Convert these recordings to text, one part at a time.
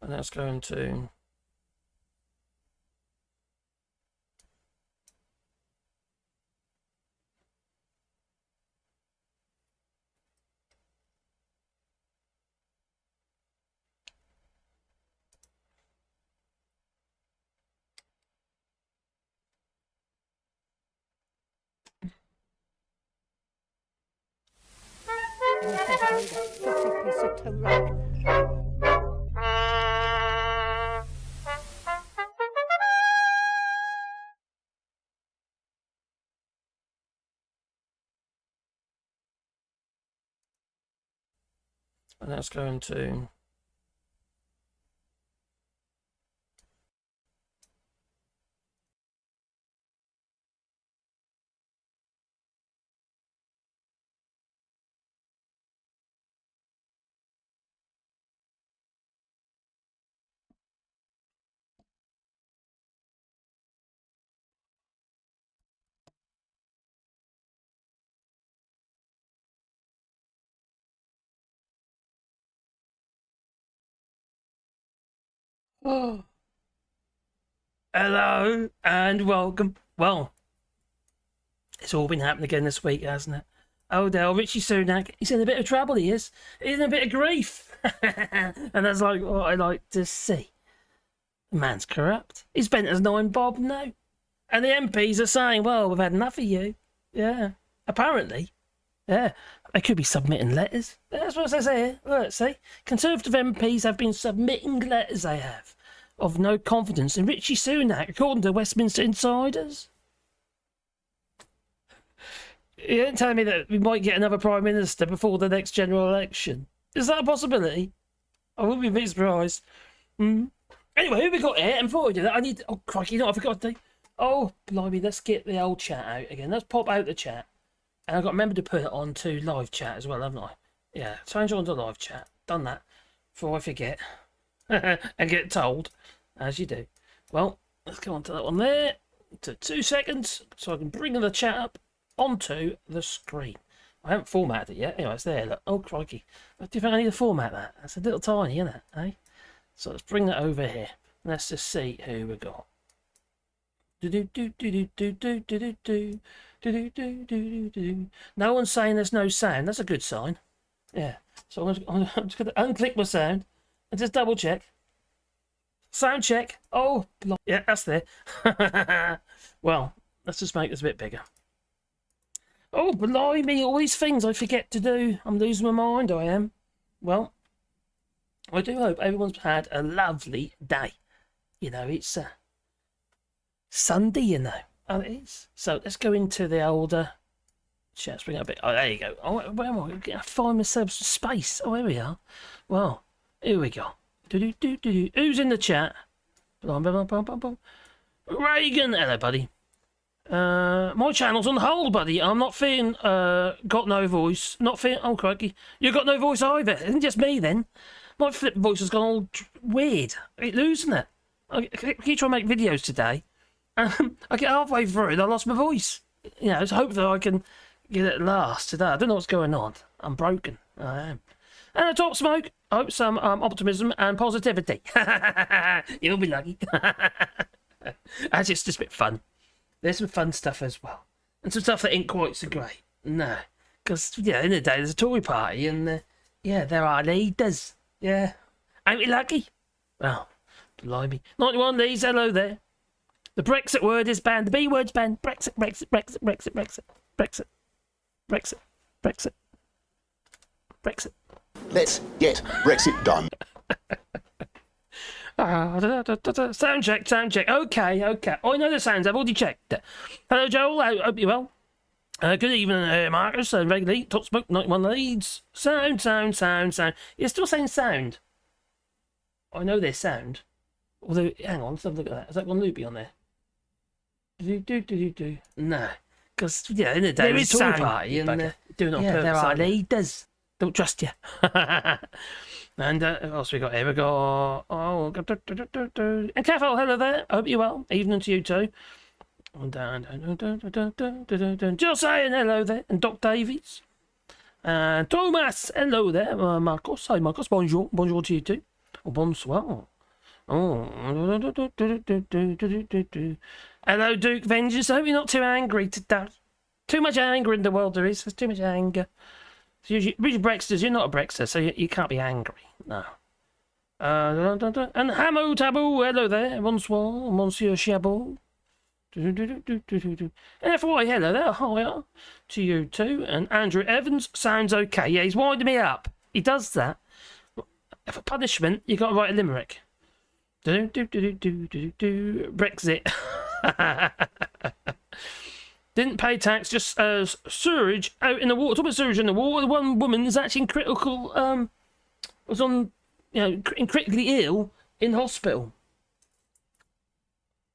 And that's going to... Piece of toast. And that's going to... Oh. Hello and welcome. Well, it's all been happening again this week, hasn't it? Oh, there, Rishi Sunak, he's in a bit of trouble, he is. He's in a bit of grief. And that's like what I like to see. The man's corrupt. He's bent as 9 bob now. And the MPs are saying, well, we've had enough of you. Yeah, apparently. Yeah, they could be submitting letters. That's what it says here. Look, see? Conservative MPs have been submitting letters, they have, of no confidence in Rishi Sunak, according to Westminster insiders. You ain't telling me that we might get another Prime Minister before the next general election. Is that a possibility? I wouldn't be a bit surprised. Anyway, who we got here? And before we do that, I need... Oh, crikey, you know what I forgot to do? Oh, blimey, let's get the old chat out again. Let's pop out the chat. And I've got to remember to put it on to live chat as well, haven't I? Yeah, change it on to live chat. Done that before I forget. And get told, as you do. Well, let's go on to that one there. To 2 seconds, so I can bring the chat up onto the screen. I haven't formatted it yet. Anyway, it's there. Look. Oh, crikey. Do you think I need to format that? That's a little tiny, isn't it? Eh? So let's bring that over here. Let's just see who we got. No one's saying there's no sound. That's a good sign. Yeah. So I'm just going to unclick my sound and just double check. Sound check. Oh, yeah, that's there. Well, let's just make this a bit bigger. Oh, blimey, all these things I forget to do. I'm losing my mind, I am. Well, I do hope everyone's had a lovely day. You know, it's Sunday, you know. Oh, it is. So let's go into the older chat. Let's bring it a bit. Oh, there you go. Oh, where am I? I'm going to find myself some space. Oh, here we are. Well, here we go. Who's in the chat? Reagan. Hello, buddy. My channel's on hold, buddy. I'm not feeling got no voice. Not feeling. Oh, crikey. You got no voice either. It isn't just me then. My flip voice has gone all weird. It's losing it. I keep trying to make videos today. I get halfway through and I lost my voice. You know, so hopefully I can get it last today. I don't know what's going on. I'm broken. I am. And a top smoke. I hope some optimism and positivity. You'll be lucky. As it's just a bit fun. There's some fun stuff as well. And some stuff that ain't quite so great. No. Because, yeah, in the day there's a Tory party and, yeah, there are leaders. Yeah. Ain't we lucky? Well, blimey. 91 Lees, hello there. The Brexit word is banned. The B word's banned. Brexit, Brexit, Brexit, Brexit, Brexit, Brexit, Brexit, Brexit, Brexit. Let's get Brexit done. Sound check, sound check. Okay. I know the sounds. I've already checked. Hello, Joel. I hope you're well. Good evening, Marcus. Regularly, Top Smoke, 91 Leeds. Sound. You're still saying sound. I know there's sound. Although, hang on, let's have a look at that. Has that one loopy on there? No. Because, yeah, in the day, there is a Tory party and doing it on purpose. There are leaders. Don't trust you. And what else we got here? We got... Oh, and Careful, hello there. I hope you're well. Evening to you too. Just saying hello there. And Doc Davies. And Thomas, hello there. Marcos. Hi, Marcos. Bonjour. Bonjour to you too. or bonsoir. Oh. Hello, Duke Vengeance. I hope you're not too angry today. Too much anger in the world there is. There's too much anger. So usually Brexiters, you're not a Brexiter, so you can't be angry. No. And Hamo Taboo, hello there. Bonsoir, Monsieur Chabot. And FY, hello there. Hiya to you too. And Andrew Evans sounds okay. Yeah, he's winding me up. He does that. For punishment, you got to write a limerick. Brexit. Didn't pay tax, just sewerage out in the water. Talk about sewerage in the water. One woman is actually in critical, was on, critically ill in hospital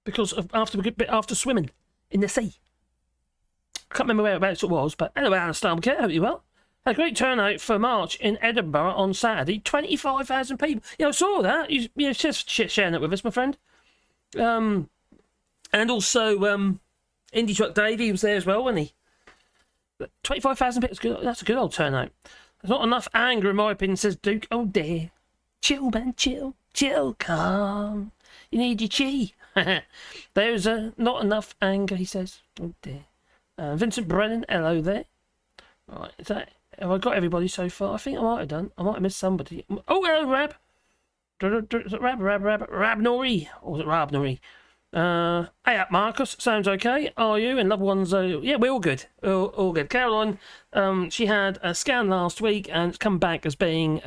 because of after swimming in the sea. Can't remember whereabouts it was, but anyway, Alistair, okay, I hope you're well. Had a great turnout for March in Edinburgh on Saturday. 25,000 people. Yeah, I saw that. You're just sharing it with us, my friend. And also, Indie Truck Davey was there as well, wasn't he? 25,000 people. That's a good old turnout. There's not enough anger, in my opinion, says Duke. Oh, dear. Chill, man, chill. Chill, calm. You need your chi. There's not enough anger, he says. Oh, dear. Vincent Brennan, hello there. Right, have I got everybody so far? I think I might have done. I might have missed somebody. Oh, hello, Rab. Is it Rab Nori? Or was it Rab Nori? Hey up, Marcus. Sounds okay. Are you? And loved ones? Yeah, we're all good. All good. Caroline, she had a scan last week and it's come back as being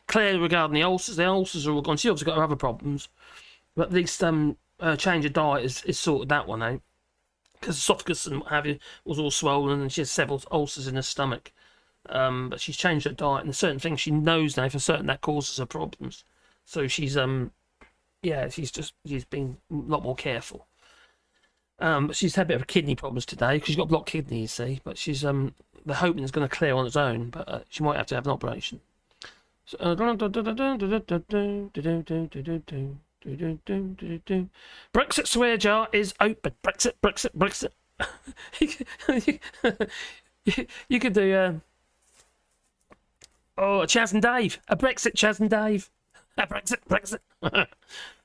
clear regarding the ulcers. The ulcers are all gone. She obviously got her other problems, but at least change of diet is sorted that one out. Because esophagus and what have you was all swollen and she has several ulcers in her stomach. But she's changed her diet and there's certain things she knows now for certain that causes her problems. So she's she's been a lot more careful. But she's had a bit of kidney problems today because she's got blocked kidney, you see. But she's they're hoping it's going to clear on its own, but she might have to have an operation. So, Brexit swear jar is open. Brexit. You could do Chaz and Dave. A Brexit Chaz and Dave. A Brexit.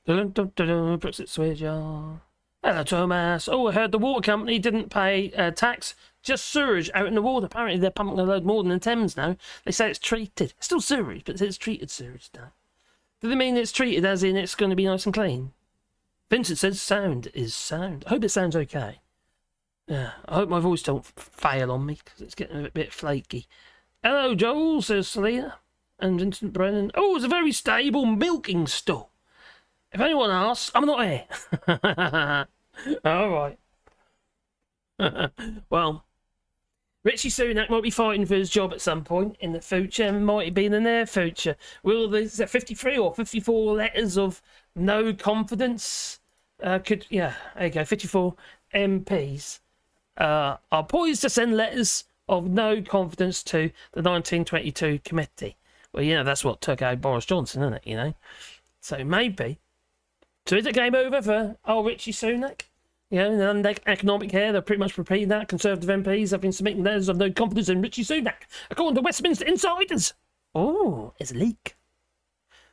Brexit swear jar. Hello, Thomas. Oh, I heard the water company didn't pay tax. Just sewage out in the water. Apparently they're pumping a load more than the Thames now. They say it's treated. It's still sewage, but it's treated sewage now. Do they mean it's treated as in it's going to be nice and clean? Vincent says sound is sound. I hope it sounds okay. Yeah, I hope my voice don't fail on me because it's getting a bit flaky. Hello, Joel, says Selena. And Vincent Brennan. Oh, it's a very stable milking store. If anyone asks, I'm not here. All right. Well, Rishi Sunak might be fighting for his job at some point in the future, and might be in the near future. Will these 53 or 54 letters of no confidence there you go, 54 MPs are poised to send letters of no confidence to the 1922 committee. Well, that's what took out Boris Johnson, isn't it, So maybe. So is it game over for Rishi Sunak? In the economic here, they're pretty much repeating that. Conservative MPs have been submitting letters of no confidence in Rishi Sunak, according to Westminster insiders. Oh, it's a leak.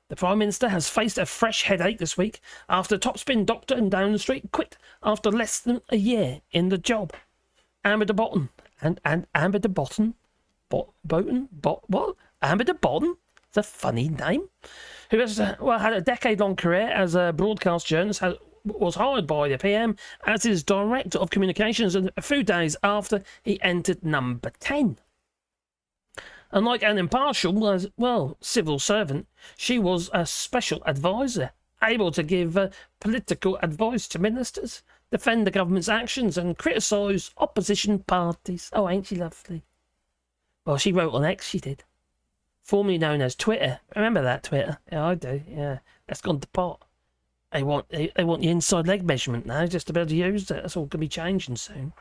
The Prime Minister has faced a fresh headache this week after a top-spin doctor in Downing Street quit after less than a year in the job. Amber de Botton. And Amber de Botton? What? Amber de Botton? It's a funny name. Who has had a decade-long career as a broadcast journalist, was hired by the PM as his director of communications a few days after he entered number 10. Unlike an impartial, civil servant, she was a special advisor, able to give political advice to ministers, defend the government's actions and criticise opposition parties. Oh, ain't she lovely? Well, she wrote on X, she did. Formerly known as Twitter. Remember that, Twitter? Yeah, I do, yeah. That's gone to pot. They want the inside leg measurement now, just to be able to use it. That's all going to be changing soon.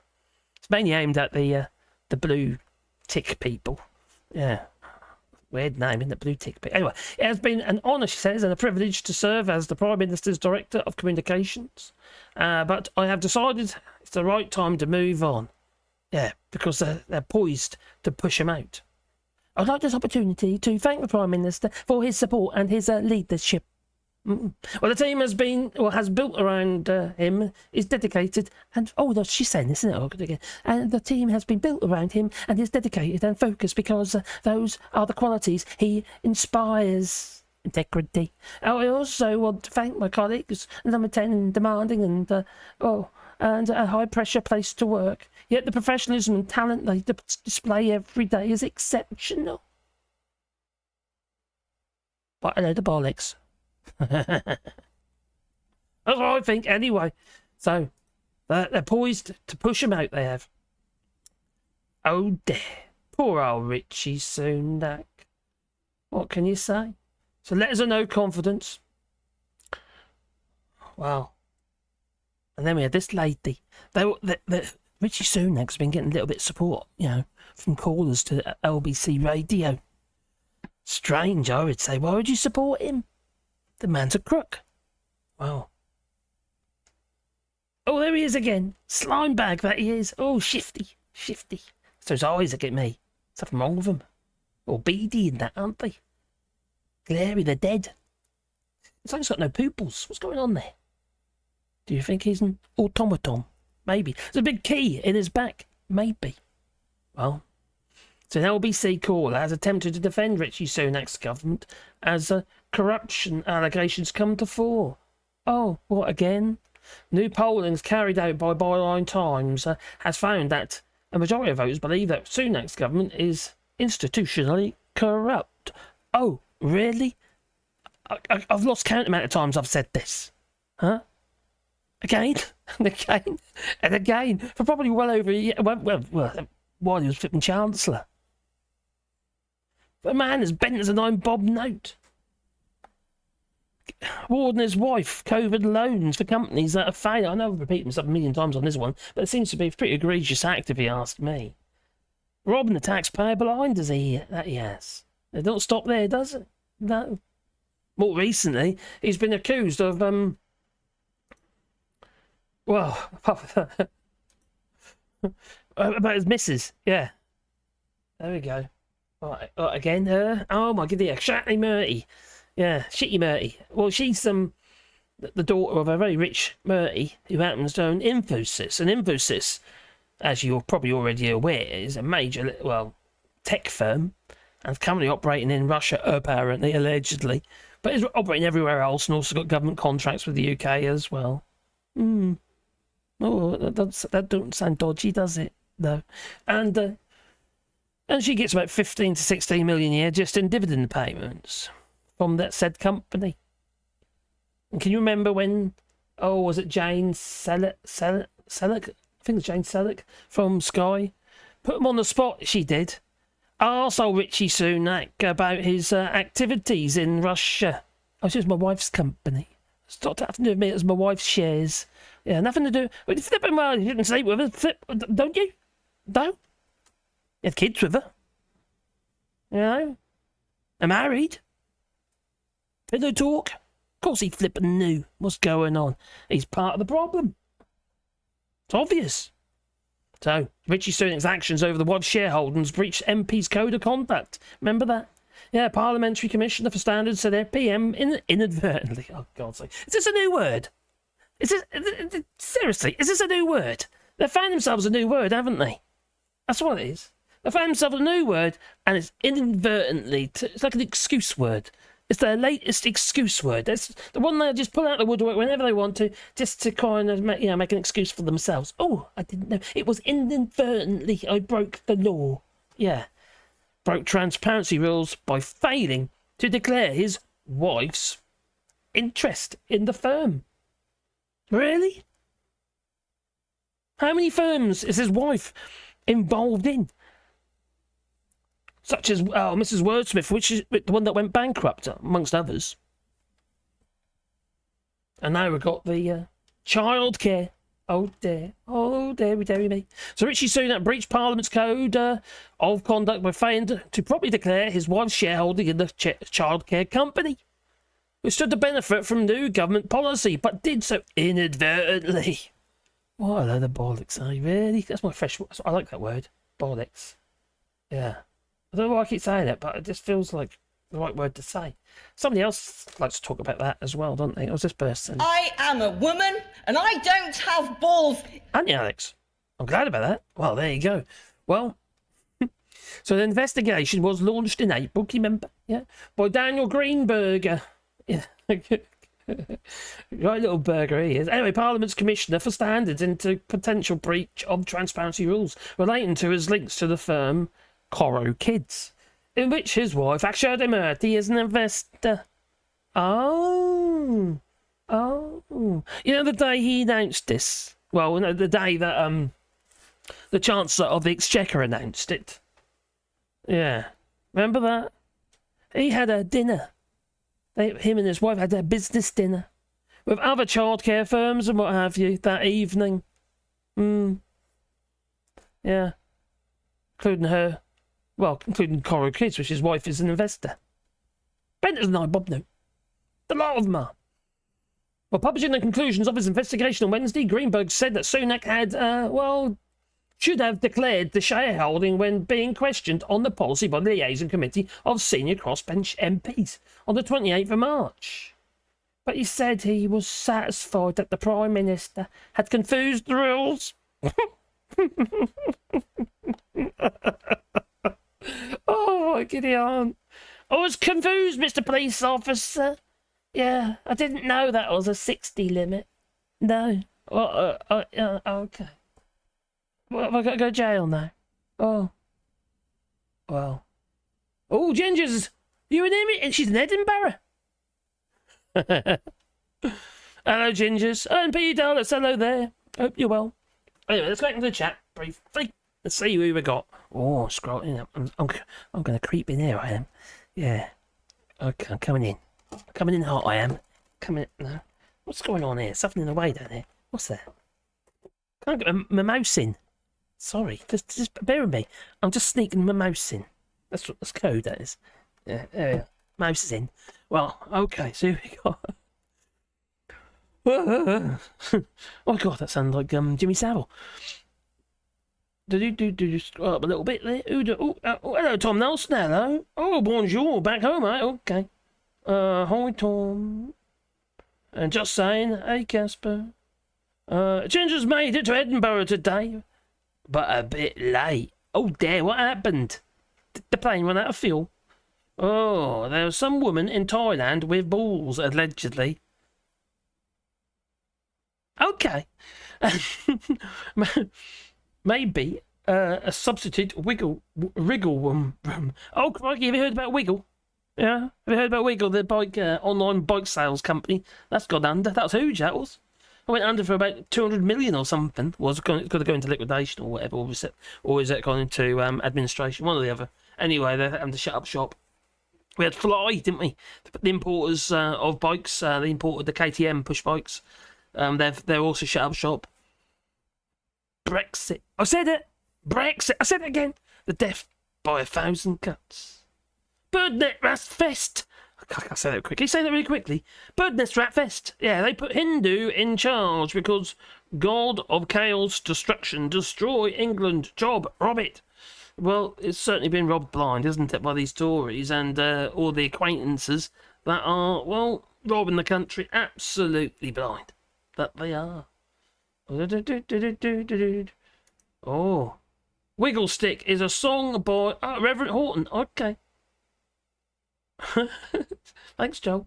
It's mainly aimed at the blue tick people. Yeah. Weird name, isn't it? Blue tick people. Anyway, it has been an honour, she says, and a privilege to serve as the Prime Minister's Director of Communications. But I have decided it's the right time to move on. Yeah, because they're poised to push him out. I'd like this opportunity to thank the Prime Minister for his support and his leadership. Well, the team has built around him, is dedicated, and she's saying this, isn't it? Good again. And the team has been built around him and is dedicated and focused because those are the qualities he inspires. Integrity. I also want to thank my colleagues, number 10, in demanding and a high pressure place to work. Yet the professionalism and talent they display every day is exceptional. But a load of bollocks. That's what I think anyway. So they're poised to push him out, they have. Oh dear. Poor old Rishi Sunak. What can you say? So letters of no confidence. Wow. And then we had this lady. Rishi Sunak's been getting a little bit of support, from callers to LBC radio. Strange, I would say. Why would you support him? The man's a crook. Wow. Oh, there he is again. Slime bag that he is. Oh, shifty. So his eyes look at me. Something wrong with them. Or beady and that, aren't they? Glary, they're dead. It's like he's got no pupils. What's going on there? Do you think he's an automaton? Maybe. There's a big key in his back. Maybe. Well, so an LBC caller has attempted to defend Rishi Sunak's government as corruption allegations come to fore. Oh, what again? New pollings carried out by Byline Times has found that a majority of voters believe that Sunak's government is institutionally corrupt. Oh, really? I've lost count the amount of times I've said this. Huh? Again, and again, and again, for probably well over a year, well, while he was flipping Chancellor. The man is bent as a 9-bob note. Ward and his wife, COVID loans for companies that are failing. I know I've repeated myself a million times on this one, but it seems to be a pretty egregious act if you ask me. Robbing the taxpayer blind that he has. It don't stop there, does it? No. More recently, he's been accused of, about his missus, yeah. There we go. Right, again, oh my goodness, Shatty Murty. Yeah, Shitty Murty. Well, she's the daughter of a very rich Murty who happens to own Infosys. And Infosys, as you're probably already aware, is a major, tech firm and currently operating in Russia, apparently, allegedly. But is operating everywhere else and also got government contracts with the UK as well. Oh, that don't sound dodgy, does it? No. And she gets about 15 to 16 million a year just in dividend payments from that said company. And can you remember when, was it Jane Selleck? I think it's Jane Selleck from Sky. Put him on the spot, she did. Arsehole Rishi Sunak about his activities in Russia. Oh, it's my wife's company. It's not having to do with me, it's my wife's shares. Yeah, nothing to do with flipping. Well, you didn't sleep with her, don't you? No? You have kids with her. You know? They're married. Pillow talk. Of course he flipping knew what's going on. He's part of the problem. It's obvious. So, Rishi Sunak's actions over the wife's shareholdings breached MP's code of conduct. Remember that? Yeah, Parliamentary Commissioner for Standards said their PM inadvertently. Oh, God's sake. Is this a new word? Seriously, is this a new word? They've found themselves a new word, haven't they? That's what it is. They found themselves a new word, and it's inadvertently. It's like an excuse word. It's their latest excuse word. It's the one they just pull out the woodwork whenever they want to, just to kind of make an excuse for themselves. Oh, I didn't know. It was inadvertently I broke the law. Yeah. Broke transparency rules by failing to declare his wife's interest in the firm. Really? How many firms is his wife involved in? Such as Mrs. Wordsmith, which is the one that went bankrupt, amongst others. And now we've got the childcare. Oh dear, dare me. So Rishi Sunak breached Parliament's code of conduct by failing to properly declare his wife's shareholding in the childcare company, which stood to benefit from new government policy, but did so inadvertently. What a load of bollocks, eh? Really? That's my fresh... I like that word. Bollocks. Yeah. I don't know why I keep saying it, but it just feels like the right word to say. Somebody else likes to talk about that as well, don't they? Or was this person? I am a woman and I don't have balls. Aren't you, Alex? I'm glad about that. Well, there you go. Well, so the investigation was launched in April, do you remember? Yeah, by Daniel Greenberger. Yeah. Right little burger he is. Anyway, Parliament's Commissioner for Standards into potential breach of transparency rules relating to his links to the firm Coro Kids, in which his wife Akshay Murthy is an investor. Oh. You know, the day he announced this, well, no, the day that the Chancellor of the Exchequer announced it. Yeah. Remember that? He had a dinner. Him and his wife had their business dinner with other childcare firms and what have you that evening. Yeah. Including her. Well, including Coro Kids, which his wife is an investor. Benters and I, Bob, knew. The lot of them are. Well, publishing the conclusions of his investigation on Wednesday, Greenberg said that Sunak had, should have declared the shareholding when being questioned on the policy by the Liaison Committee of Senior Crossbench MPs on the 28th of March. But he said he was satisfied that the Prime Minister had confused the rules. Oh, my giddy aunt. I was confused, Mr. Police Officer. Yeah, I didn't know that was a 60 limit. No. Okay. Well, have I got to go to jail now? Oh. Well. Oh, Ginger's! You in Edinburgh? She's in Edinburgh. Hello, Gingers. And Peter Dallas, hello there. Hope you're well. Anyway, let's go into the chat briefly. Let's see who we got. Oh, scrolling up. I'm going to creep in here, I am. Yeah. Okay, I'm coming in. Coming in hot, I am. Coming in. No. What's going on here? Something in the way down there. What's that? Can't get my mouse in. Sorry, just bear with me. I'm just sneaking my mouse in. That's code, that is. Yeah, there we are. Mouse is in. Well, okay, so here we go. Oh god, that sounded like Jimmy Savile. Scroll up a little bit there. Hello, Tom Nelson. Hello. Oh, bonjour. Back home, eh? Okay. Hi, Tom. And just saying, hey, Casper. Ginger's made it to Edinburgh today, but a bit late. Oh dear, what happened? Did the plane run out of fuel? Oh, there was some woman in Thailand with balls, allegedly. Okay. Maybe a substitute wriggle room. Oh, crikey, have you heard about Wiggle? Yeah? Have you heard about Wiggle, the bike online bike sales company? That's gone under. That was huge, that was. I went under for about 200 million or something. Was going to go into liquidation or whatever, or is it gone into administration? One or the other. Anyway, they're having to shut up shop. We had Fly, didn't we? The importers of bikes. They imported the KTM push bikes. They're also shut up shop. Brexit. I said it. Brexit. I said it again. The death by 1,000 cuts. Birdnet Rat Fest. I can't say that quickly. Say that really quickly. Birdnest Rat Fest. Yeah, they put Hindu in charge because God of Chaos, Destruction, destroy England, job, rob it. Well, it's certainly been robbed blind, isn't it, by these Tories and all the acquaintances that are, well, robbing the country absolutely blind. That they are. Oh. Wiggle Stick is a song by Reverend Horton. Okay. Thanks, Joel.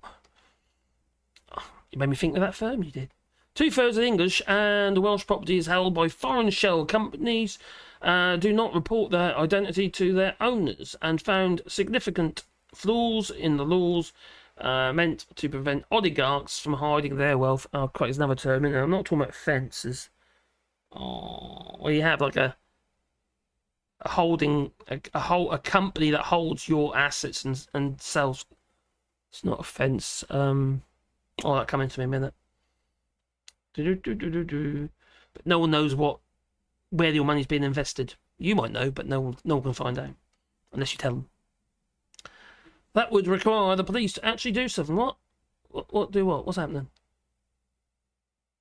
You made me think of that firm, you did. 2/3 of the English and Welsh properties held by foreign shell companies do not report their identity to their owners and found significant flaws in the laws meant to prevent oligarchs from hiding their wealth. Oh, quite, there's another term in there. I'm not talking about fences. Oh, well, you have like a holding a company that holds your assets and sells. It's not a fence. Oh, that come into me a minute. But no one knows where your money's being invested. You might know, but no one can find out unless you tell them. That would require the police to actually do something. What? Do what? What's happening?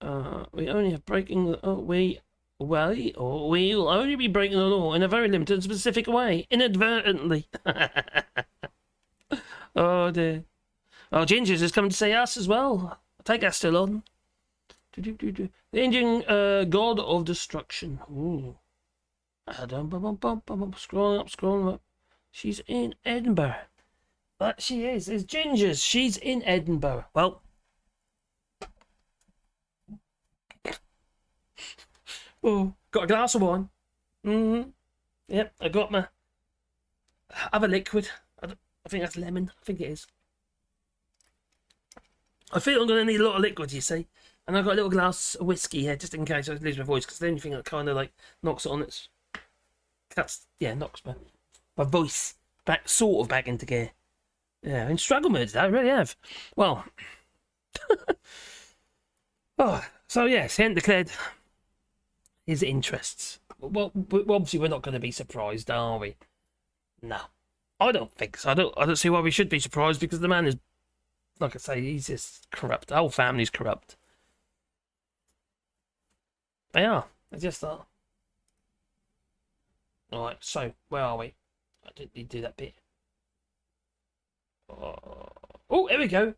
We only have breaking. We Well, or we'll only be breaking the law in a very limited and specific way, inadvertently. Oh dear. Oh, Ginger's is coming to see us as well. I take that still on. The Indian god of destruction. Ooh. Scrolling up. She's in Edinburgh. But she is. It's Ginger's. She's in Edinburgh. Well. Oh, got a glass of wine. Yep, I got my other liquid. I think that's lemon. I think it is. I feel I'm going to need a lot of liquid, you see. And I've got a little glass of whiskey here, just in case I lose my voice, because the only thing that kind of like knocks it on, it's knocks my voice back, sort of back into gear. Yeah, in struggle mode, I really have. Well, so yes, he hadn't declared his interests. Well, obviously we're not going to be surprised, are we? No, I don't think so. I don't see why we should be surprised, because the man is, like I say, he's just corrupt. The whole family's corrupt. They are. They just are. Alright, so, where are we? I didn't need to do that bit. Oh, here we go.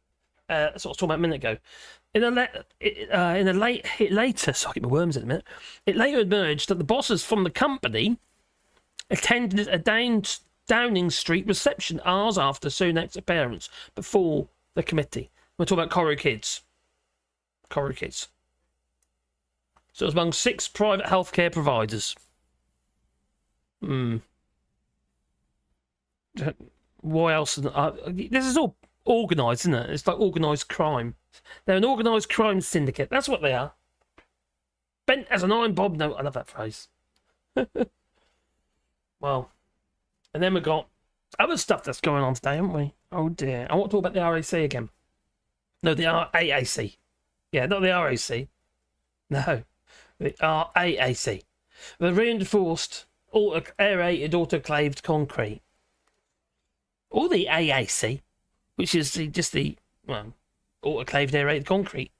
That's what I was talking about a minute ago. Sorry, my worms in a minute. It later emerged that the bosses from the company attended a Downing Street reception hours after Sunak's appearance before the committee. We're talking about Corrie kids. So it was among 6 private healthcare providers. Why else? This is all organised, isn't it? It's like organised crime. They're an organised crime syndicate. That's what they are. Bent as an iron bob. No, I love that phrase. Well, and then we've got other stuff that's going on today, haven't we? Oh dear. I want to talk about the RAC again. No, the RAAC. Yeah, not the RAC. No, the RAAC. The reinforced, aerated, autoclaved concrete. Or the AAC, which is just the autoclaved aerated concrete,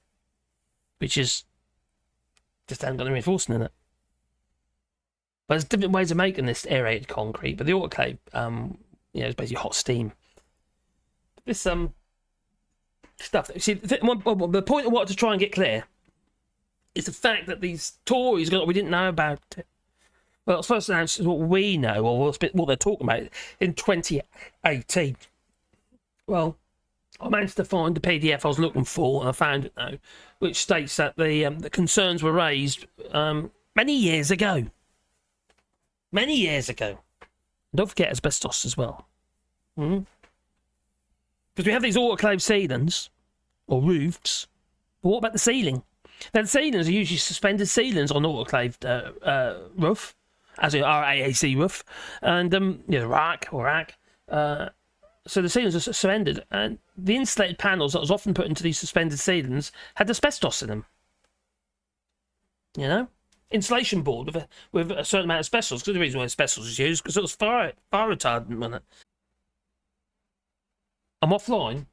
which is just hasn't got the reinforcement in it. But there's different ways of making this aerated concrete. But the autoclave, it's basically hot steam. This stuff. See, the point I wanted to try and get clear is the fact that these Tories we didn't know about it. Well, it's first announced what we know, or what they're talking about in 2018. Well, I managed to find the PDF I was looking for, and I found it now, which states that the concerns were raised many years ago. Many years ago. Don't forget asbestos as well. Because we have these autoclave ceilings, or roofs, but what about the ceiling? Now, the ceilings are usually suspended ceilings on autoclaved roof, as in RAAC roof, and RAAC. So the ceilings are suspended, and the insulated panels that was often put into these suspended ceilings had asbestos in them. You know, insulation board with a certain amount of asbestos. Because the reason why asbestos is used because it was fire retardant, wasn't it? I'm offline.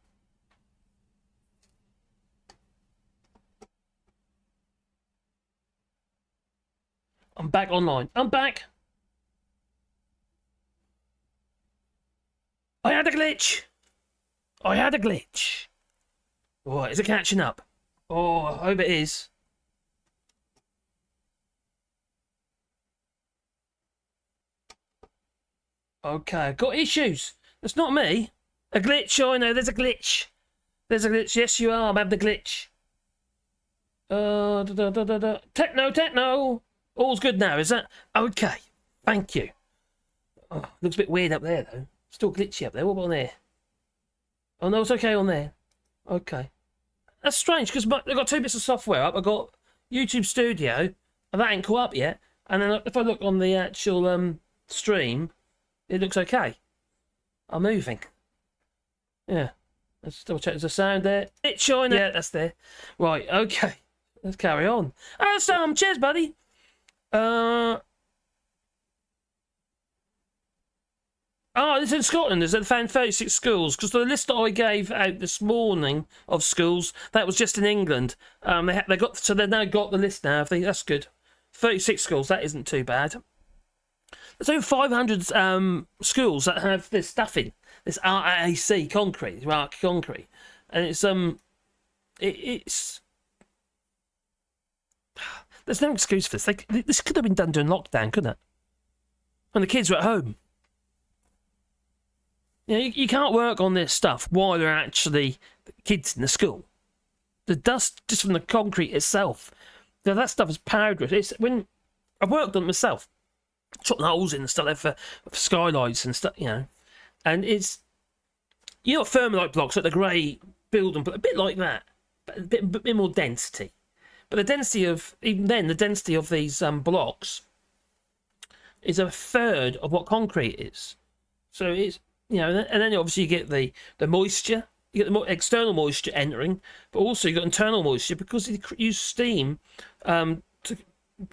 I'm back online. I'm back. I had a glitch. Oh, is it catching up? Oh, I hope it is. Okay, I've got issues. That's not me. A glitch, I know, there's a glitch. Yes, you are, I'm having a glitch. Techno. All's good now, is that? Okay, thank you. Oh, looks a bit weird up there, though. Still glitchy up there. What about on there? Oh, no, it's okay on there. Okay. That's strange, because I've got 2 bits of software up. I've got YouTube Studio, and that ain't caught up yet. And then if I look on the actual stream, it looks okay. I'm moving. Yeah. Let's double check there's a sound there. It's showing. Yeah, that's there. Right, okay. Let's carry on. Cheers, buddy. It's in Scotland. They found 36 schools, because the list that I gave out this morning of schools, that was just in England. They've now got the list now. That's good. 36 schools, that isn't too bad. There's over 500 schools that have this stuff in, this RAAC concrete, RAAC concrete. And it's there's no excuse for this. This could have been done during lockdown, couldn't it? When the kids were at home. You know, you can't work on this stuff while there are actually kids in the school. The dust just from the concrete itself, that stuff is powdery. It's when I've worked on it myself, chopping holes in and stuff like for skylights and stuff, you know. And it's, you know, thermalite blocks, like the grey building, but a bit like that, but a bit more density. But the density of, even then, the density of these blocks is a third of what concrete is. So it's, you know, and then obviously you get the moisture, you get the external moisture entering, but also you got internal moisture because you use steam to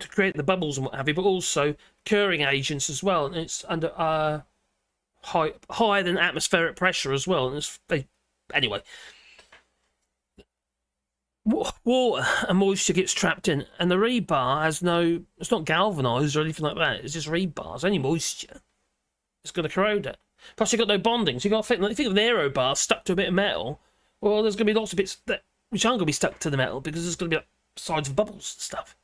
create the bubbles and what have you, but also curing agents as well, and it's under higher than atmospheric pressure as well. And anyway, water and moisture gets trapped in, and the rebar has it's not galvanised or anything like that. It's just rebar. It's only moisture. It's going to corrode it. Plus, you've got no bonding, so you got to think of an aero bar stuck to a bit of metal. Well, there's going to be lots of bits which aren't going to be stuck to the metal because there's going to be sides of bubbles and stuff.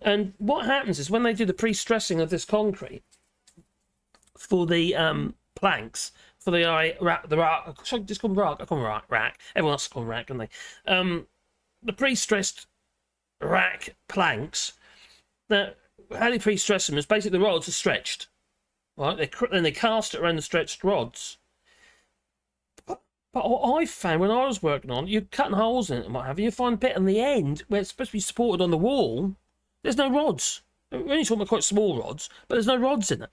And what happens is when they do the pre-stressing of this concrete for the planks, for the RAAC, should I just call them RAAC? I call them RAAC. Everyone else calls them RAAC, don't they? The pre-stressed RAAC planks, how they pre-stress them is basically the rods are stretched. Right, then they cast it around the stretched rods. But what I found when I was working on, you're cutting holes in it and what have you, you find a bit on the end where it's supposed to be supported on the wall, there's no rods. We're only talking about quite small rods, but there's no rods in it.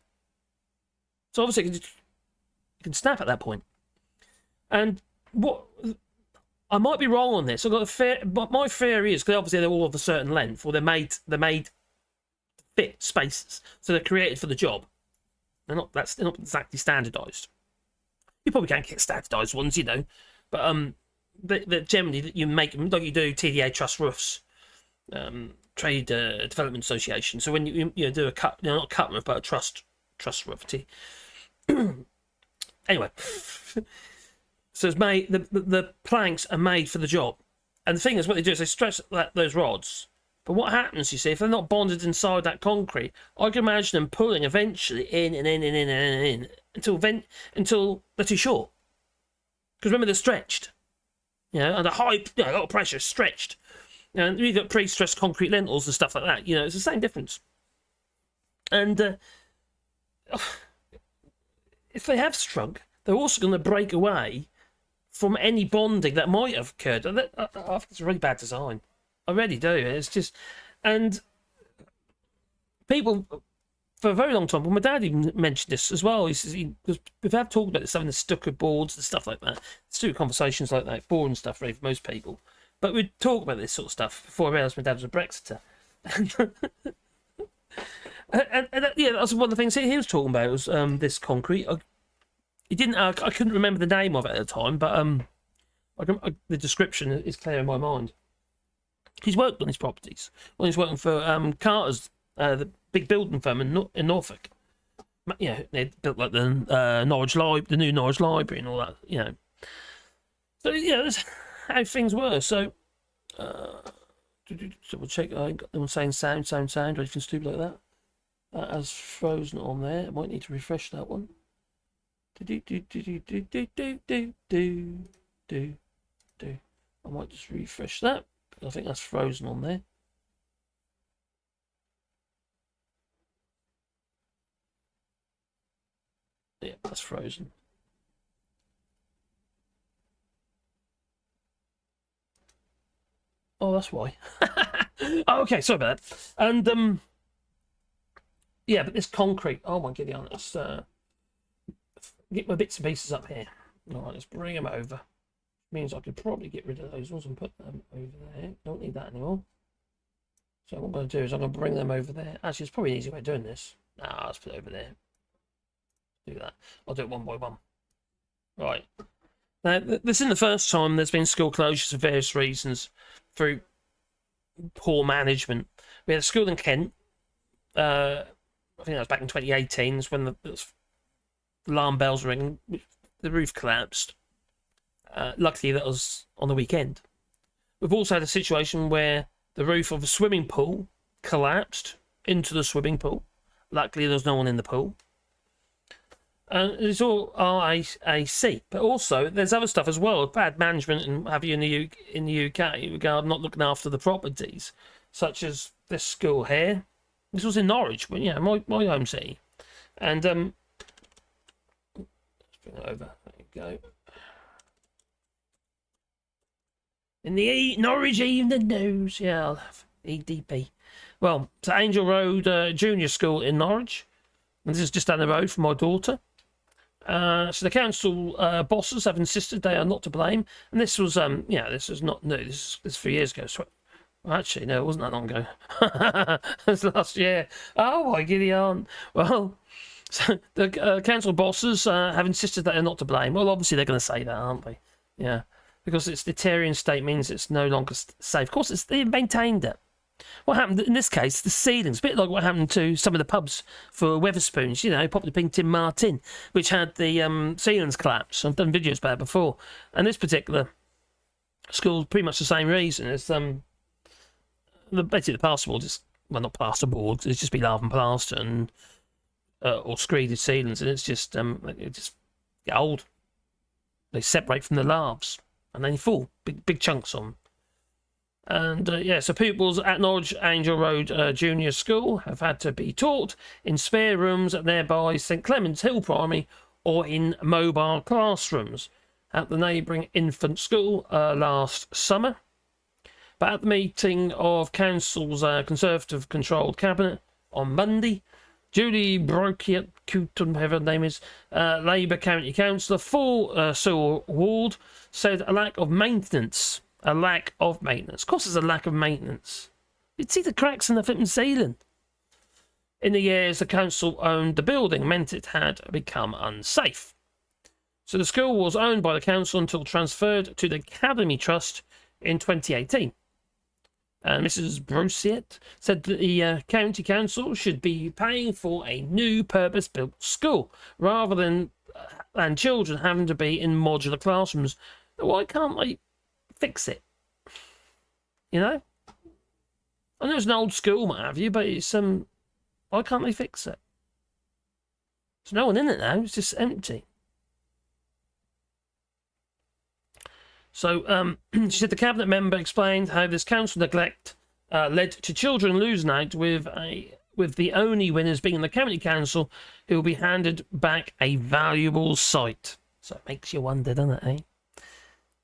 So obviously you can snap at that point. And what I might be wrong on this. I've got but my theory is because obviously they're all of a certain length, or they're made to fit spaces, so they're created for the job. They're not exactly standardised. You probably can't get standardised ones, you know, but they're generally you make them like you do TDA truss roofs, Trade Development Association. So when you do a cut, not a cut roof, but a truss roof. Anyway, so it's made. The planks are made for the job, and the thing is, what they do is they stretch those rods. But what happens, you see, if they're not bonded inside that concrete, I can imagine them pulling eventually in until they're too short. Because remember, they're stretched. You know, under a lot of pressure, stretched. And you've got pre-stressed concrete lintels and stuff like that. You know, it's the same difference. And if they have shrunk, they're also going to break away from any bonding that might have occurred. I think it's a really bad design. I really do. It's just, and people for a very long time. Well, my dad even mentioned this as well. He says because we've had talked about this, having the stucco boards and stuff like that. Stupid conversations like that, boring stuff, really, for most people. But we'd talk about this sort of stuff before I realised my dad was a Brexiter. and yeah, that's one of the things he was talking about was this concrete. I couldn't remember the name of it at the time, but the description is clear in my mind. He's worked on his properties. Well, he's working for Carter's, the big building firm in Norfolk. You know, they built like the new Norwich Library and all that. You know, so yeah, that's how things were. So, double check. I ain't got them saying sound or anything stupid like that. That has frozen on there. I might need to refresh that one. I might just refresh that. I think that's frozen on there. Yeah, that's frozen. Oh, that's why. Oh, okay, sorry about that. And yeah, but this concrete. Oh my giddy on, let's get my bits and pieces up here. All right, let's bring them over. Means I could probably get rid of those ones and put them over there. Don't need that anymore. So what I'm going to do is I'm going to bring them over there. Actually, it's probably an easy way of doing this. Nah, let's put it over there. Do that. I'll do it one by one. Right. Now, this isn't the first time there's been school closures for various reasons through poor management. We had a school in Kent. I think that was back in 2018, when the alarm bells ringing, the roof collapsed. Luckily, that was on the weekend. We've also had a situation where the roof of a swimming pool collapsed into the swimming pool. Luckily, there was no one in the pool. And it's all RAAC. But also, there's other stuff as well, bad management and have you in the UK regarding not looking after the properties, such as this school here. This was in Norwich, but yeah, my home city. And let's bring it over. There you go. In the Norwich Evening News, yeah, I'll have EDP. Well, it's Angel Road Junior School in Norwich, and this is just down the road from my daughter. So the council bosses have insisted they are not to blame, and this was this was not new. This is 3 years ago. Well, actually, no, it wasn't that long ago. It was last year. Oh my giddy aunt. Well, so the council bosses have insisted that they're not to blame. Well, obviously they're going to say that, aren't they? Yeah. Because it's the Tyrian state means it's no longer safe. Of course, they've maintained it. What happened in this case, the ceilings, a bit like what happened to some of the pubs for Weatherspoons, Popular Pink Tim Martin, which had the ceilings collapse. I've done videos about it before. And this particular school, pretty much the same reason. It's basically the plasterboard, not plasterboard, it's just be lava and plaster and or screeded ceilings, and it's just it just get old. They separate from the lavs. And then you fall, big chunks on. And so pupils at Norwich Angel Road Junior School have had to be taught in spare rooms at nearby St Clement's Hill Primary or in mobile classrooms at the neighbouring infant school last summer. But at the meeting of Council's Conservative-controlled cabinet on Monday, Julie Brokiat, whatever her name is, Labour County Councillor for Sewell Ward, said a lack of maintenance. Of course there's a lack of maintenance. You'd see the cracks in the flipping ceiling. In the years the council owned the building meant it had become unsafe. So the school was owned by the council until transferred to the Academy Trust in 2018. Mrs. Brosiet said that the county council should be paying for a new purpose-built school rather than children having to be in modular classrooms. Why can't they fix it? I know it's an old school, what have you, but it's why can't they fix it? There's no one in it now. It's just empty. So she said the cabinet member explained how this council neglect led to children losing out with the only winners being the county council, who will be handed back a valuable site. So it makes you wonder, doesn't it, eh?